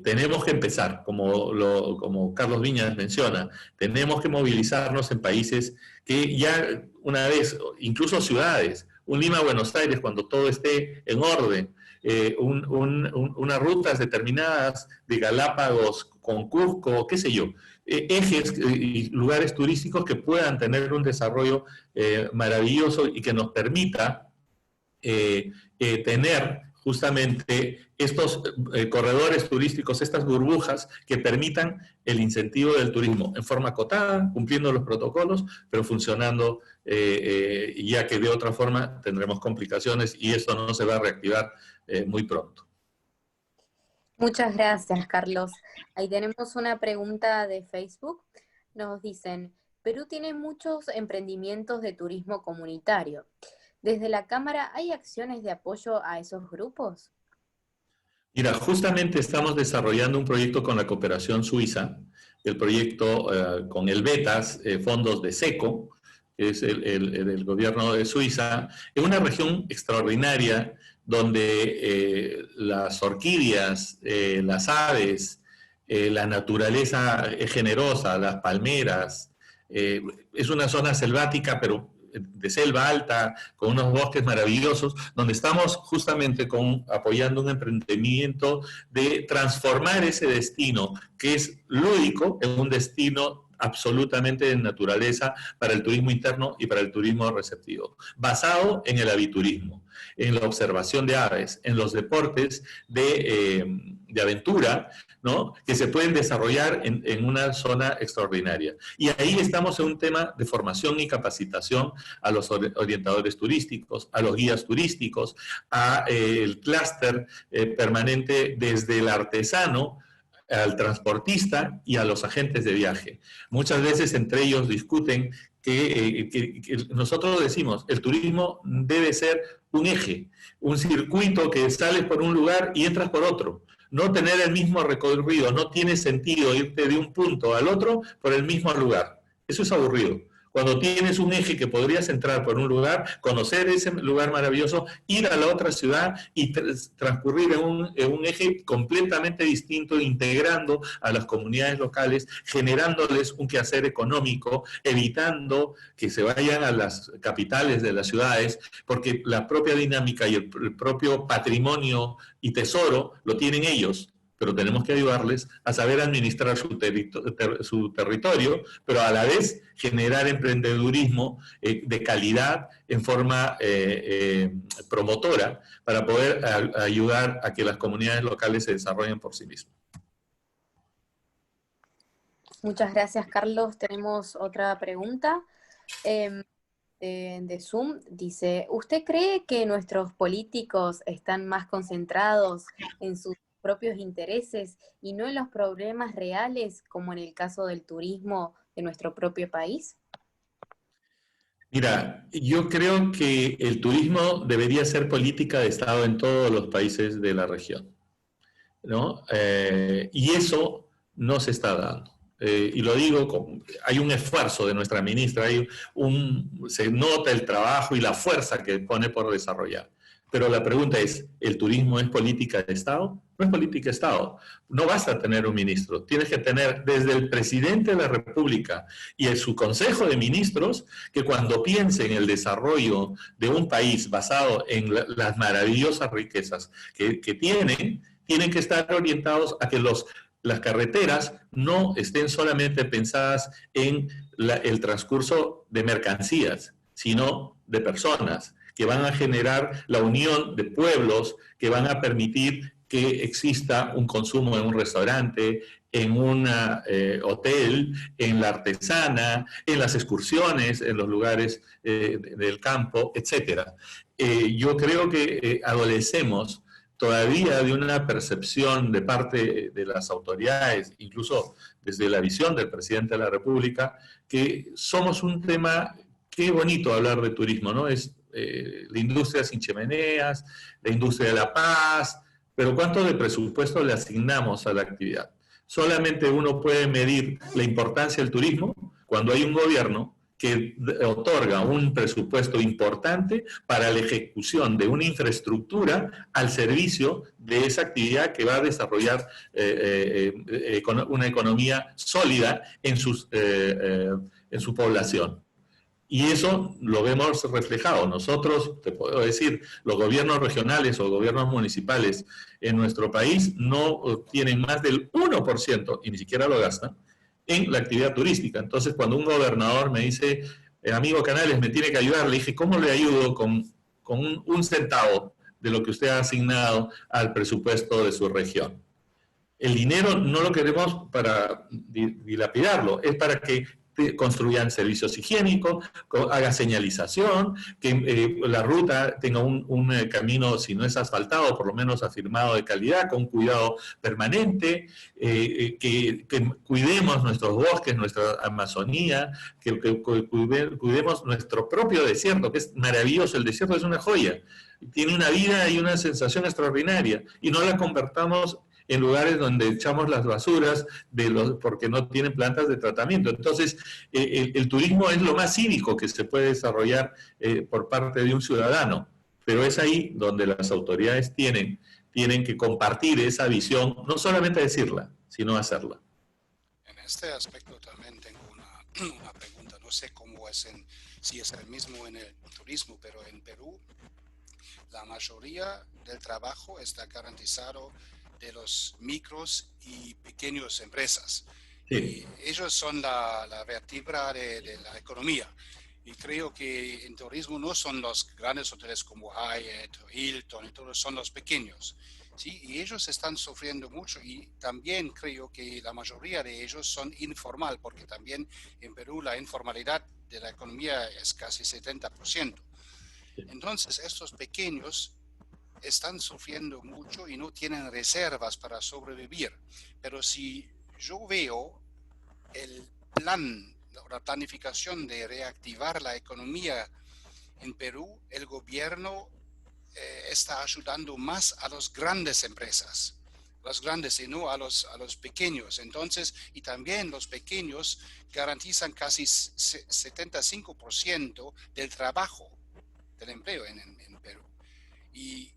tenemos que empezar, como Carlos Viñas menciona, tenemos que movilizarnos en países que ya una vez, incluso ciudades, un Lima, Buenos Aires, cuando todo esté en orden, unas rutas determinadas de Galápagos con Cusco, qué sé yo, ejes y lugares turísticos que puedan tener un desarrollo maravilloso y que nos permita tener justamente estos corredores turísticos, estas burbujas que permitan el incentivo del turismo en forma acotada, cumpliendo los protocolos, pero funcionando, ya que de otra forma tendremos complicaciones y esto no se va a reactivar muy pronto. Muchas gracias, Carlos. Ahí tenemos una pregunta de Facebook. Nos dicen, Perú tiene muchos emprendimientos de turismo comunitario. ¿Desde la Cámara hay acciones de apoyo a esos grupos? Mira, justamente estamos desarrollando un proyecto con la cooperación suiza, el proyecto con el BETAS, fondos de SECO, que es el gobierno de Suiza, en una región extraordinaria donde las orquídeas, las aves, la naturaleza es generosa, las palmeras, es una zona selvática, pero de selva alta, con unos bosques maravillosos, donde estamos justamente apoyando un emprendimiento de transformar ese destino, que es lúdico, en un destino absolutamente de naturaleza para el turismo interno y para el turismo receptivo, basado en el aviturismo, en la observación de aves, en los deportes de aventura, ¿no?, que se pueden desarrollar en una zona extraordinaria. Y ahí estamos en un tema de formación y capacitación a los orientadores turísticos, a los guías turísticos, al clúster permanente desde el artesano al transportista y a los agentes de viaje. Muchas veces entre ellos discuten que nosotros decimos, el turismo debe ser un eje, un circuito que sales por un lugar y entras por otro. No tener el mismo recorrido, no tiene sentido irte de un punto al otro por el mismo lugar. Eso es aburrido. Cuando tienes un eje que podrías entrar por un lugar, conocer ese lugar maravilloso, ir a la otra ciudad y transcurrir en un eje completamente distinto, integrando a las comunidades locales, generándoles un quehacer económico, evitando que se vayan a las capitales de las ciudades, porque la propia dinámica y el propio patrimonio y tesoro lo tienen ellos, pero tenemos que ayudarles a saber administrar su territorio, pero a la vez generar emprendedurismo de calidad en forma promotora para poder ayudar a que las comunidades locales se desarrollen por sí mismas. Muchas gracias, Carlos. Tenemos otra pregunta de Zoom. Dice, ¿usted cree que nuestros políticos están más concentrados en sus propios intereses y no en los problemas reales, como en el caso del turismo de nuestro propio país? Mira, yo creo que el turismo debería ser política de Estado en todos los países de la región, ¿no? Y eso no se está dando. Y lo digo, hay un esfuerzo de nuestra ministra, se nota el trabajo y la fuerza que pone por desarrollar. Pero la pregunta es, ¿el turismo es política de Estado? No es política de Estado. No basta tener un ministro. Tienes que tener desde el presidente de la República y en su consejo de ministros que cuando piense en el desarrollo de un país basado en las maravillosas riquezas que tienen que estar orientados a que las carreteras no estén solamente pensadas en el transcurso de mercancías, sino de personas, que van a generar la unión de pueblos, que van a permitir que exista un consumo en un restaurante, en un hotel, en la artesana, en las excursiones, en los lugares del campo, etc. Yo creo que adolecemos todavía de una percepción de parte de las autoridades, incluso desde la visión del presidente de la República, que somos un tema, qué bonito hablar de turismo, ¿no? Es la industria sin chimeneas, la industria de la paz, pero ¿cuánto de presupuesto le asignamos a la actividad? Solamente uno puede medir la importancia del turismo cuando hay un gobierno que otorga un presupuesto importante para la ejecución de una infraestructura al servicio de esa actividad que va a desarrollar una economía sólida en su población. Y eso lo vemos reflejado. Nosotros, te puedo decir, los gobiernos regionales o gobiernos municipales en nuestro país no tienen más del 1%, y ni siquiera lo gastan, en la actividad turística. Entonces, cuando un gobernador me dice, amigo Canales, me tiene que ayudar, le dije, ¿cómo le ayudo con un centavo de lo que usted ha asignado al presupuesto de su región? El dinero no lo queremos para dilapidarlo, es para que construyan servicios higiénicos, haga señalización, que la ruta tenga un camino, si no es asfaltado, por lo menos afirmado de calidad, con cuidado permanente, que cuidemos nuestros bosques, nuestra Amazonía, que cuidemos nuestro propio desierto, que es maravilloso. El desierto es una joya, tiene una vida y una sensación extraordinaria, y no la convertamos en lugares donde echamos las basuras porque no tienen plantas de tratamiento. Entonces, el turismo es lo más cívico que se puede desarrollar por parte de un ciudadano, pero es ahí donde las autoridades tienen que compartir esa visión, no solamente decirla, sino hacerla. En este aspecto también tengo una pregunta. No sé cómo si es el mismo en el turismo, pero en Perú la mayoría del trabajo está garantizado de los micros y pequeñas empresas. Sí. Y ellos son la vértebra de la economía. Y creo que en turismo no son los grandes hoteles como Hyatt o Hilton, y todos son los pequeños. ¿Sí? Y ellos están sufriendo mucho, y también creo que la mayoría de ellos son informal, porque también en Perú la informalidad de la economía es casi 70%. Entonces estos pequeños están sufriendo mucho y no tienen reservas para sobrevivir. Pero si yo veo la planificación de reactivar la economía en Perú, el gobierno está ayudando más a las grandes empresas, los grandes y no a los pequeños. Entonces, y también los pequeños garantizan casi 75% del trabajo, del empleo en Perú. Y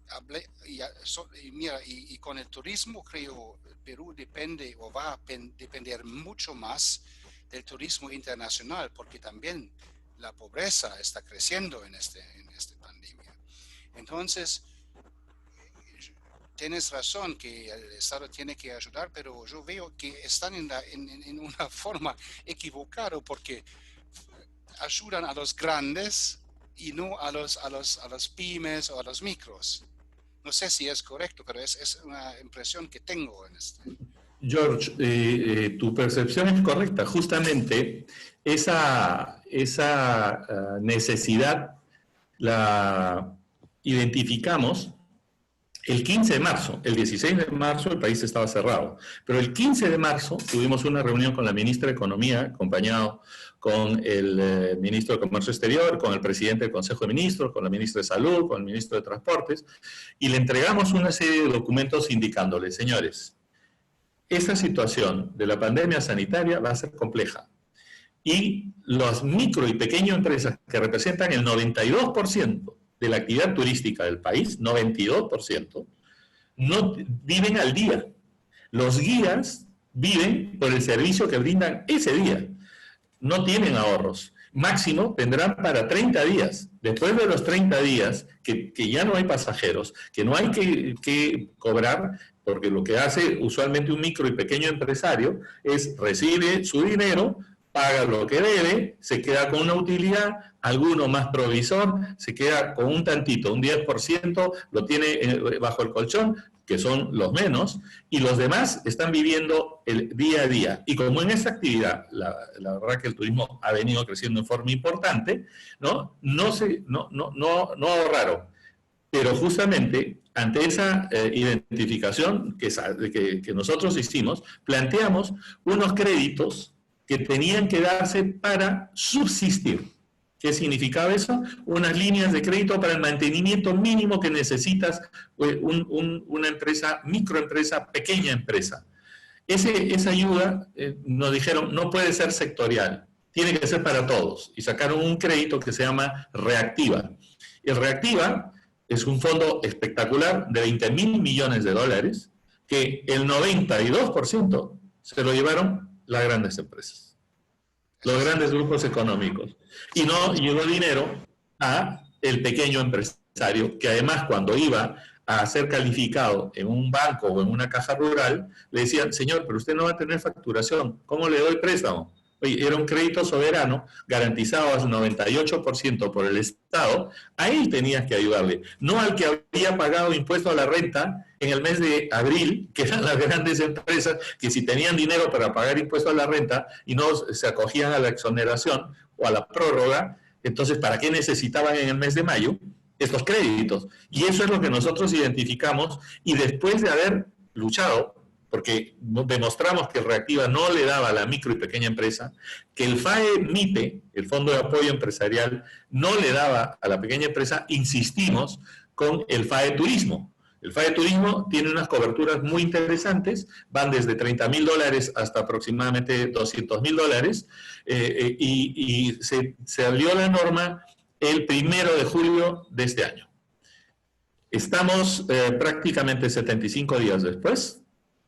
con el turismo creo Perú depende o va a depender mucho más del turismo internacional, porque también la pobreza está creciendo en esta pandemia. Entonces, tienes razón que el Estado tiene que ayudar, pero yo veo que están en una forma equivocada, porque ayudan a los grandes y no a los pymes o a los micros. No sé si es correcto, pero es una impresión que tengo en esto. George, tu percepción es correcta. Justamente esa necesidad la identificamos El 15 de marzo, el 16 de marzo el país estaba cerrado, pero el 15 de marzo tuvimos una reunión con la ministra de Economía, acompañado con el ministro de Comercio Exterior, con el presidente del Consejo de Ministros, con la ministra de Salud, con el ministro de Transportes, y le entregamos una serie de documentos indicándole, señores, esta situación de la pandemia sanitaria va a ser compleja. Y las micro y pequeñas empresas que representan el 92% de la actividad turística del país, 92%, no viven al día. Los guías viven por el servicio que brindan ese día. No tienen ahorros. Máximo tendrán para 30 días. Después de los 30 días, que ya no hay pasajeros, que no hay que cobrar, porque lo que hace usualmente un micro y pequeño empresario es recibe su dinero, paga lo que debe, se queda con una utilidad, alguno más provisor, se queda con un tantito, un 10%, lo tiene bajo el colchón, que son los menos, y los demás están viviendo el día a día. Y como en esta actividad, la verdad que el turismo ha venido creciendo en forma importante, no ahorraron. Pero justamente ante esa identificación que nosotros hicimos, planteamos unos créditos que tenían que darse para subsistir. ¿Qué significaba eso? Unas líneas de crédito para el mantenimiento mínimo que necesitas una empresa, microempresa, pequeña empresa. Esa ayuda, nos dijeron, no puede ser sectorial, tiene que ser para todos. Y sacaron un crédito que se llama Reactiva. El Reactiva es un fondo espectacular de 20.000 millones de dólares, que el 92% se lo llevaron las grandes empresas, los grandes grupos económicos. Y no llegó dinero a el pequeño empresario, que además cuando iba a ser calificado en un banco o en una caja rural, le decían, señor, pero usted no va a tener facturación, ¿cómo le doy préstamo? Oye, era un crédito soberano garantizado al 98% por el Estado, a él tenías que ayudarle, no al que había pagado impuesto a la renta en el mes de abril, que eran las grandes empresas que si tenían dinero para pagar impuesto a la renta y no se acogían a la exoneración o a la prórroga, entonces ¿para qué necesitaban en el mes de mayo estos créditos? Y eso es lo que nosotros identificamos, y después de haber luchado, porque demostramos que Reactiva no le daba a la micro y pequeña empresa, que el FAE-MIPE, el Fondo de Apoyo Empresarial, no le daba a la pequeña empresa, insistimos con el FAE Turismo. El FAE Turismo tiene unas coberturas muy interesantes, van desde $30.000 hasta aproximadamente $200.000, y se salió la norma el 1 de julio de este año. Estamos prácticamente 75 días después,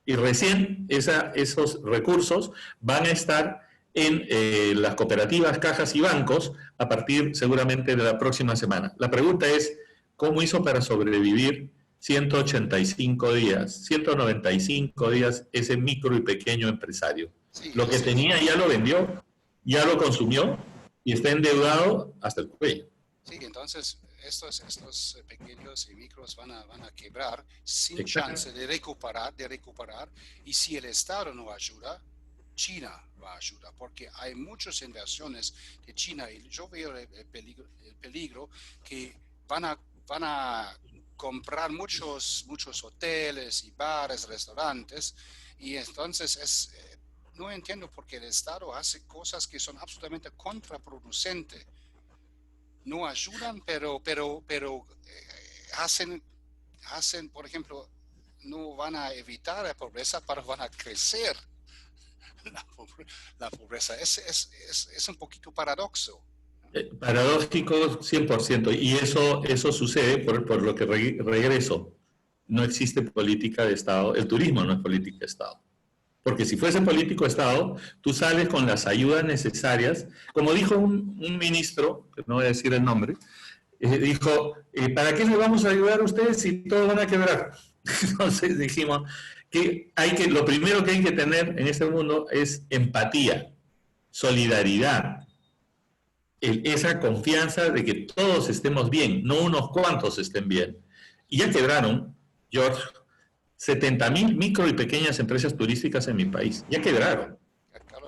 y recién esos recursos van a estar en las cooperativas, cajas y bancos a partir seguramente de la próxima semana. La pregunta es, ¿cómo hizo para sobrevivir 185 días, 195 días ese micro y pequeño empresario? Sí, lo que tenía ya lo vendió, ya lo consumió y está endeudado hasta el cuello. Sí, entonces estos pequeños y micros van a quebrar sin chance de recuperar, y si el Estado no ayuda, China va a ayudar, porque hay muchas inversiones de China y yo veo el peligro que van a comprar muchos hoteles y bares, restaurantes, y entonces no entiendo por qué el Estado hace cosas que son absolutamente contraproducentes. No ayudan, pero hacen, por ejemplo, no van a evitar la pobreza, pero van a crecer la pobreza. Es un poquito paradoxo. Paradójico 100%, y eso sucede por lo que regreso. No existe política de Estado, el turismo no es política de Estado. Porque si fuese político de Estado, tú sales con las ayudas necesarias. Como dijo un ministro, que no voy a decir el nombre, dijo, ¿para qué les vamos a ayudar a ustedes si todos van a quebrar? Entonces dijimos que lo primero que hay que tener en este mundo es empatía, solidaridad, esa confianza de que todos estemos bien, no unos cuantos estén bien. Y ya quebraron, George, 70.000 micro y pequeñas empresas turísticas en mi país. Ya quebraron.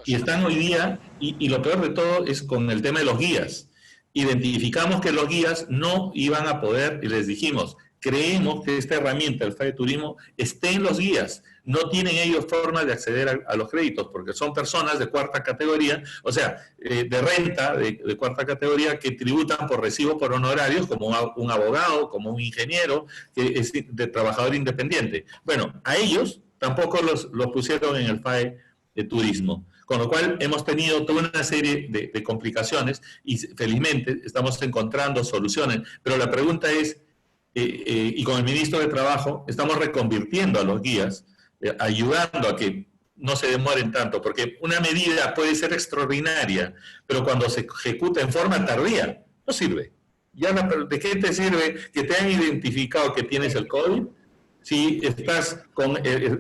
Y están hoy día, y lo peor de todo es con el tema de los guías. Identificamos que los guías no iban a poder, y les dijimos, creemos que esta herramienta, el FAE Turismo, esté en los guías. No tienen ellos forma de acceder a los créditos, porque son personas de cuarta categoría, o sea, de renta de cuarta categoría, que tributan por recibo por honorarios, como un abogado, como un ingeniero, que es de trabajador independiente. Bueno, a ellos tampoco los pusieron en el FAE de Turismo. Con lo cual hemos tenido toda una serie de complicaciones y felizmente estamos encontrando soluciones. Pero la pregunta es, y con el ministro de Trabajo estamos reconvirtiendo a los guías, ayudando a que no se demoren tanto, porque una medida puede ser extraordinaria, pero cuando se ejecuta en forma tardía, no sirve. Ya ¿de qué te sirve que te han identificado que tienes el COVID si estás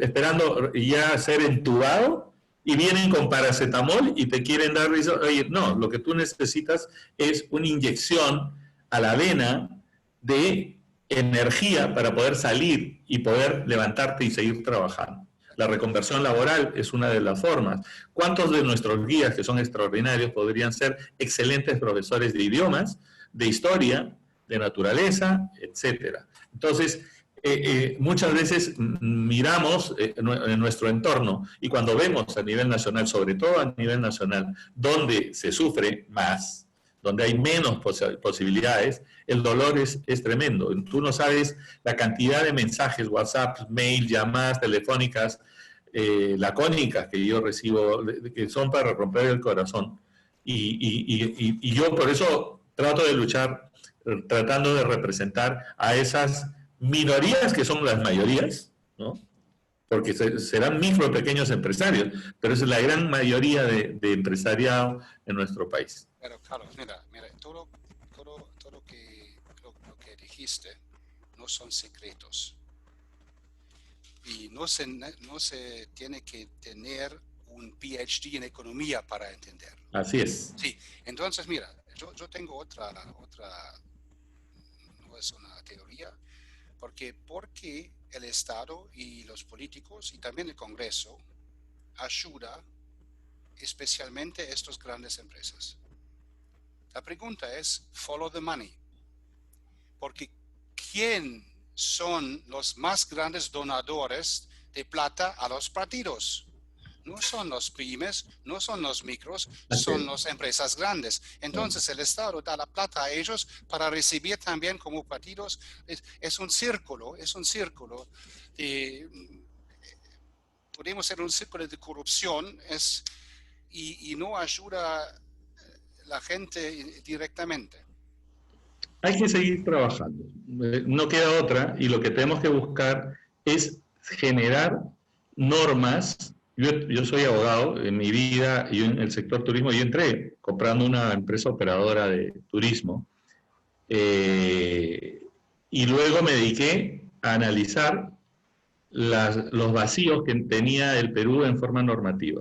esperando ya ser entubado y vienen con paracetamol y te quieren dar? Oye, no, lo que tú necesitas es una inyección a la vena de energía para poder salir y poder levantarte y seguir trabajando. La reconversión laboral es una de las formas. ¿Cuántos de nuestros guías, que son extraordinarios, podrían ser excelentes profesores de idiomas, de historia, de naturaleza, etcétera? Entonces, muchas veces miramos en nuestro entorno y cuando vemos a nivel nacional, sobre todo a nivel nacional, donde se sufre más, donde hay menos posibilidades, el dolor es tremendo. Tú no sabes la cantidad de mensajes, WhatsApp, mail, llamadas telefónicas, lacónicas que yo recibo, que son para romper el corazón. Y yo por eso trato de luchar, tratando de representar a esas minorías que son las mayorías, ¿no? Porque serán micro pequeños empresarios, pero es la gran mayoría de empresariado en nuestro país. Pero Carlos, mira, todo lo que dijiste no son secretos. Y no se tiene que tener un PhD en economía para entender. Así es. Sí, entonces mira, yo tengo otra, no es una teoría, porque el Estado y los políticos y también el Congreso ayuda especialmente a estas grandes empresas. La pregunta es, follow the money. Porque ¿quién son los más grandes donadores de plata a los partidos? No son los pymes, no son los micros, son las empresas grandes. Entonces el Estado da la plata a ellos para recibir también como partidos. Es un círculo. Podemos ser un círculo de corrupción y no ayuda a la gente directamente. Hay que seguir trabajando. No queda otra, y lo que tenemos que buscar es generar normas. Yo soy abogado, en mi vida, yo en el sector turismo, yo entré comprando una empresa operadora de turismo, y luego me dediqué a analizar los vacíos que tenía el Perú en forma normativa.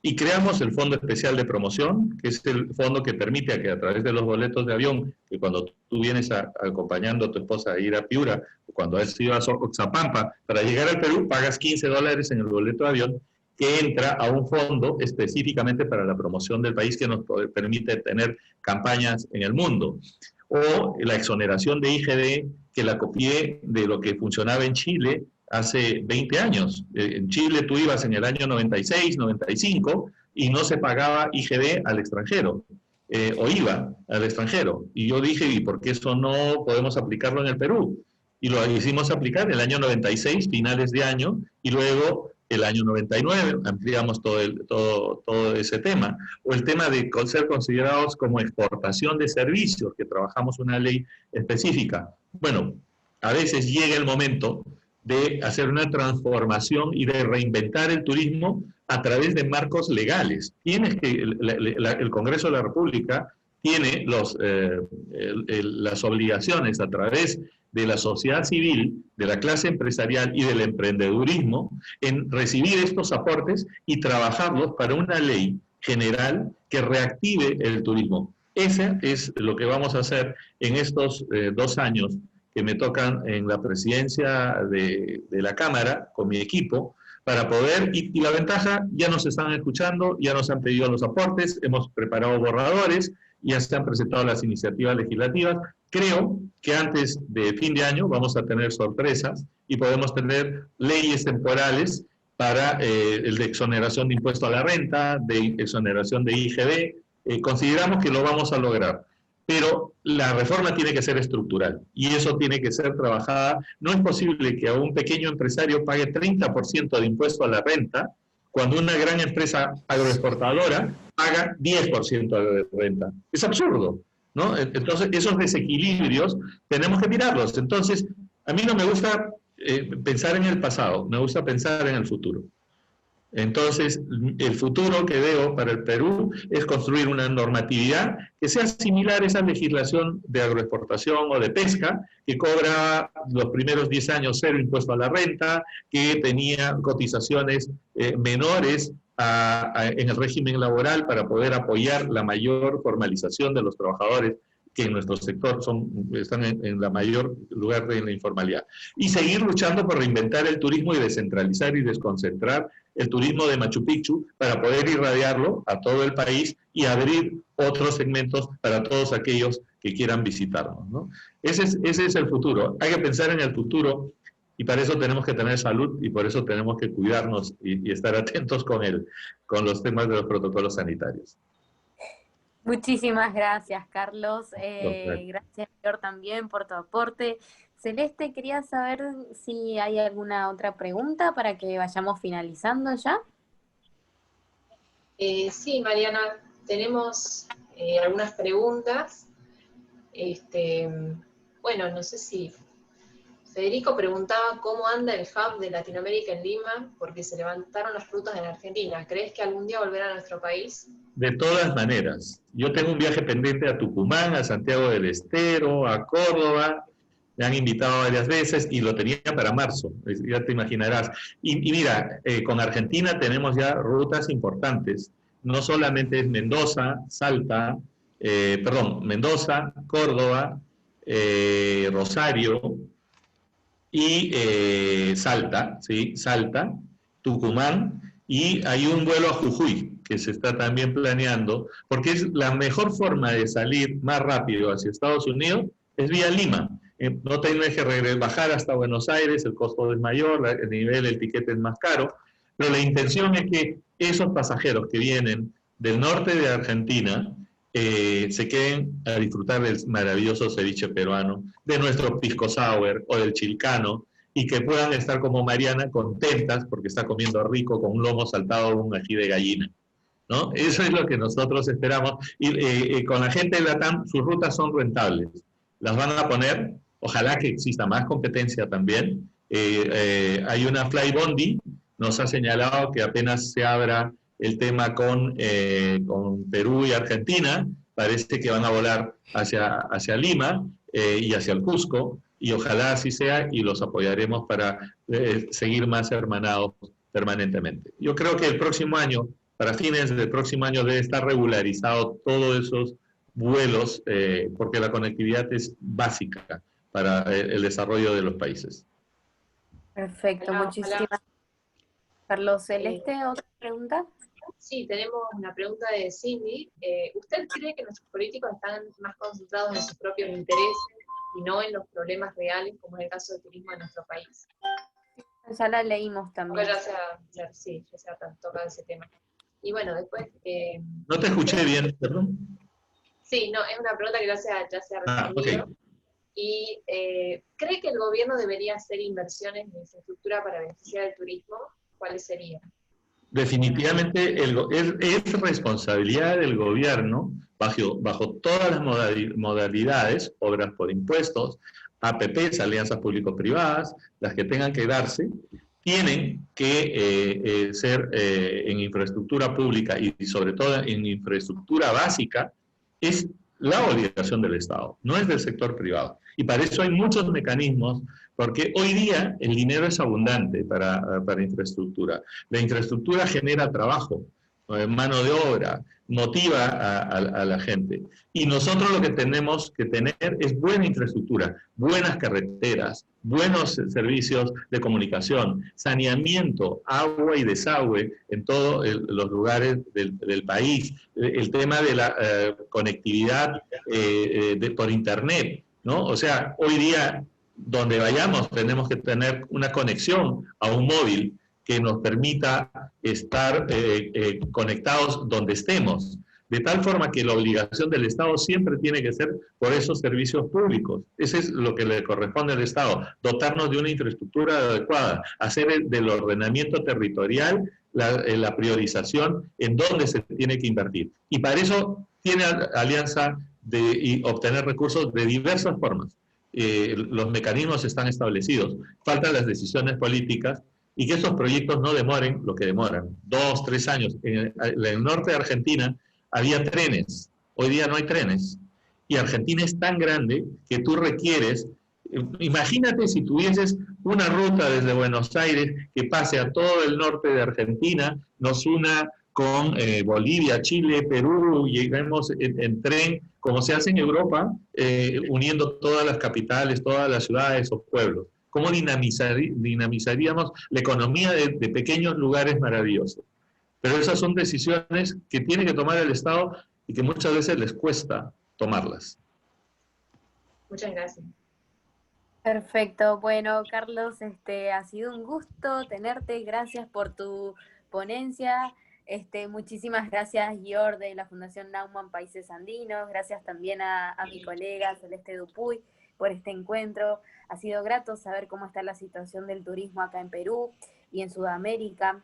Y creamos el Fondo Especial de Promoción, que es el fondo que permite que a través de los boletos de avión, que cuando tú vienes acompañando a tu esposa a ir a Piura, o cuando has ido a Oxapampa, para llegar al Perú pagas $15 en el boleto de avión, que entra a un fondo específicamente para la promoción del país que nos permite tener campañas en el mundo. O la exoneración de IGD, que la copié de lo que funcionaba en Chile hace 20 años. En Chile tú ibas en el año 96, 95 y no se pagaba IGD al extranjero, o IVA al extranjero. Y yo dije, ¿y por qué eso no podemos aplicarlo en el Perú? Y lo hicimos aplicar el año 96, finales de año, y luego el año 99 ampliamos todo ese tema. O el tema de ser considerados como exportación de servicios, que trabajamos una ley específica. Bueno, a veces llega el momento de hacer una transformación y de reinventar el turismo a través de marcos legales. El Congreso de la República tiene las obligaciones a través de la sociedad civil, de la clase empresarial y del emprendedurismo en recibir estos aportes y trabajarlos para una ley general que reactive el turismo. Ese es lo que vamos a hacer en estos 2 años que me tocan en la presidencia de la Cámara con mi equipo, para poder, y la ventaja, ya nos están escuchando, ya nos han pedido los aportes, hemos preparado borradores, ya se han presentado las iniciativas legislativas. Creo que antes de fin de año vamos a tener sorpresas y podemos tener leyes temporales para el de exoneración de impuesto a la renta, de exoneración de IGB. Consideramos que lo vamos a lograr, pero la reforma tiene que ser estructural y eso tiene que ser trabajada. No es posible que a un pequeño empresario pague 30% de impuesto a la renta cuando una gran empresa agroexportadora paga 10% de renta. Es absurdo, ¿no? Entonces, esos desequilibrios tenemos que mirarlos. Entonces, a mí no me gusta pensar en el pasado, me gusta pensar en el futuro. Entonces, el futuro que veo para el Perú es construir una normatividad que sea similar a esa legislación de agroexportación o de pesca, que cobra los primeros 10 años 0 impuesto a la renta, que tenía cotizaciones menores en el régimen laboral para poder apoyar la mayor formalización de los trabajadores que en nuestro sector están en la mayor lugar de la informalidad. Y seguir luchando por reinventar el turismo y descentralizar y desconcentrar el turismo de Machu Picchu para poder irradiarlo a todo el país y abrir otros segmentos para todos aquellos que quieran visitarnos, ¿no? Ese es el futuro. Hay que pensar en el futuro y para eso tenemos que tener salud y por eso tenemos que cuidarnos y estar atentos con los temas de los protocolos sanitarios. Muchísimas gracias, Carlos. Gracias, Flor, también por tu aporte. Celeste, quería saber si hay alguna otra pregunta para que vayamos finalizando ya. Sí, Mariana, tenemos algunas preguntas. Bueno, no sé si Federico preguntaba cómo anda el hub de Latinoamérica en Lima, porque se levantaron las rutas en Argentina. ¿Crees que algún día volverá a nuestro país? De todas maneras. Yo tengo un viaje pendiente a Tucumán, a Santiago del Estero, a Córdoba. Me han invitado varias veces y lo tenía para marzo, ya te imaginarás. Y mira, con Argentina tenemos ya rutas importantes. No solamente es Mendoza, Mendoza, Córdoba, Rosario y Salta, ¿sí? Salta, Tucumán, y hay un vuelo a Jujuy que se está también planeando, porque es la mejor forma de salir más rápido hacia Estados Unidos, es vía Lima. No tienes que bajar hasta Buenos Aires, el costo es mayor, el nivel, el tiquete es más caro, pero la intención es que esos pasajeros que vienen del norte de Argentina se queden a disfrutar del maravilloso ceviche peruano, de nuestro pisco sour o del chilcano, y que puedan estar como Mariana contentas porque está comiendo rico con un lomo saltado o un ají de gallina, ¿no? Eso es lo que nosotros esperamos. Y con la gente de LATAM, sus rutas son rentables. Las van a poner, ojalá que exista más competencia también. Hay una Flybondi, nos ha señalado que apenas se abra el tema con Perú y Argentina, parece que van a volar hacia Lima y hacia el Cusco, y ojalá así sea, y los apoyaremos para seguir más hermanados permanentemente. Yo creo que el próximo año, para fines del próximo año, debe estar regularizado todos esos vuelos, porque la conectividad es básica para el desarrollo de los países. Perfecto, muchísimas gracias. Carlos, Celeste, ¿otra pregunta? Sí, tenemos una pregunta de Cindy. ¿Usted cree que nuestros políticos están más concentrados en sus propios intereses y no en los problemas reales, como es el caso del turismo de nuestro país? Ya la leímos también. Ya se ha tocado ese tema. Y bueno, después... no te escuché bien, perdón. Sí, no, es una pregunta que ya se ha respondido. Okay. Y ¿cree que el gobierno debería hacer inversiones en infraestructura para beneficiar el turismo? ¿Cuáles serían? Definitivamente es responsabilidad del gobierno, bajo todas las modalidades, obras por impuestos, APPs, alianzas público-privadas, las que tengan que darse, tienen que ser en infraestructura pública y sobre todo en infraestructura básica, es la obligación del Estado, no es del sector privado. Y para eso hay muchos mecanismos, porque hoy día el dinero es abundante para infraestructura. La infraestructura genera trabajo, mano de obra, motiva a la gente. Y nosotros lo que tenemos que tener es buena infraestructura, buenas carreteras, buenos servicios de comunicación, saneamiento, agua y desagüe en todos los lugares del país, el tema de la conectividad por internet, ¿no? O sea, hoy día, donde vayamos, tenemos que tener una conexión a un móvil que nos permita estar conectados donde estemos, de tal forma que la obligación del Estado siempre tiene que ser por esos servicios públicos. Ese es lo que le corresponde al Estado, dotarnos de una infraestructura adecuada, hacer del ordenamiento territorial la priorización en dónde se tiene que invertir. Y para eso tiene alianza y obtener recursos de diversas formas. Los mecanismos están establecidos, faltan las decisiones políticas, y que estos proyectos no demoren lo que demoran, 2, 3 años. En el norte de Argentina había trenes, hoy día no hay trenes, y Argentina es tan grande que tú requieres, imagínate si tuvieses una ruta desde Buenos Aires que pase a todo el norte de Argentina, nos una con Bolivia, Chile, Perú, lleguemos en tren, como se hace en Europa, uniendo todas las capitales, todas las ciudades o pueblos. ¿Cómo dinamizaríamos la economía de pequeños lugares maravillosos? Pero esas son decisiones que tiene que tomar el Estado y que muchas veces les cuesta tomarlas. Muchas gracias. Perfecto. Bueno, Carlos, ha sido un gusto tenerte. Gracias por tu ponencia. Muchísimas gracias, Gior, de la Fundación Naumann Países Andinos. Gracias también a mi colega Celeste Dupuy por este encuentro. Ha sido grato saber cómo está la situación del turismo acá en Perú y en Sudamérica.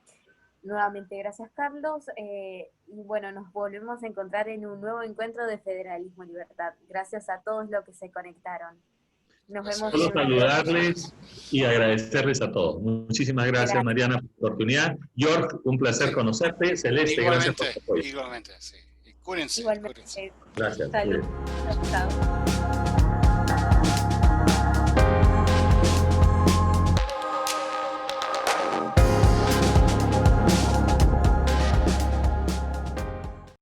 Nuevamente, gracias, Carlos. Y bueno, nos volvemos a encontrar en un nuevo encuentro de Federalismo y Libertad. Gracias a todos los que se conectaron. Nos vemos. Solo saludarles y agradecerles a todos. Muchísimas gracias, Mariana, por la oportunidad. George, un placer conocerte. Celeste, gracias por tu apoyo. Igualmente, sí. Y cuídense. Igualmente. Cuídense. Gracias. Salud. Chao.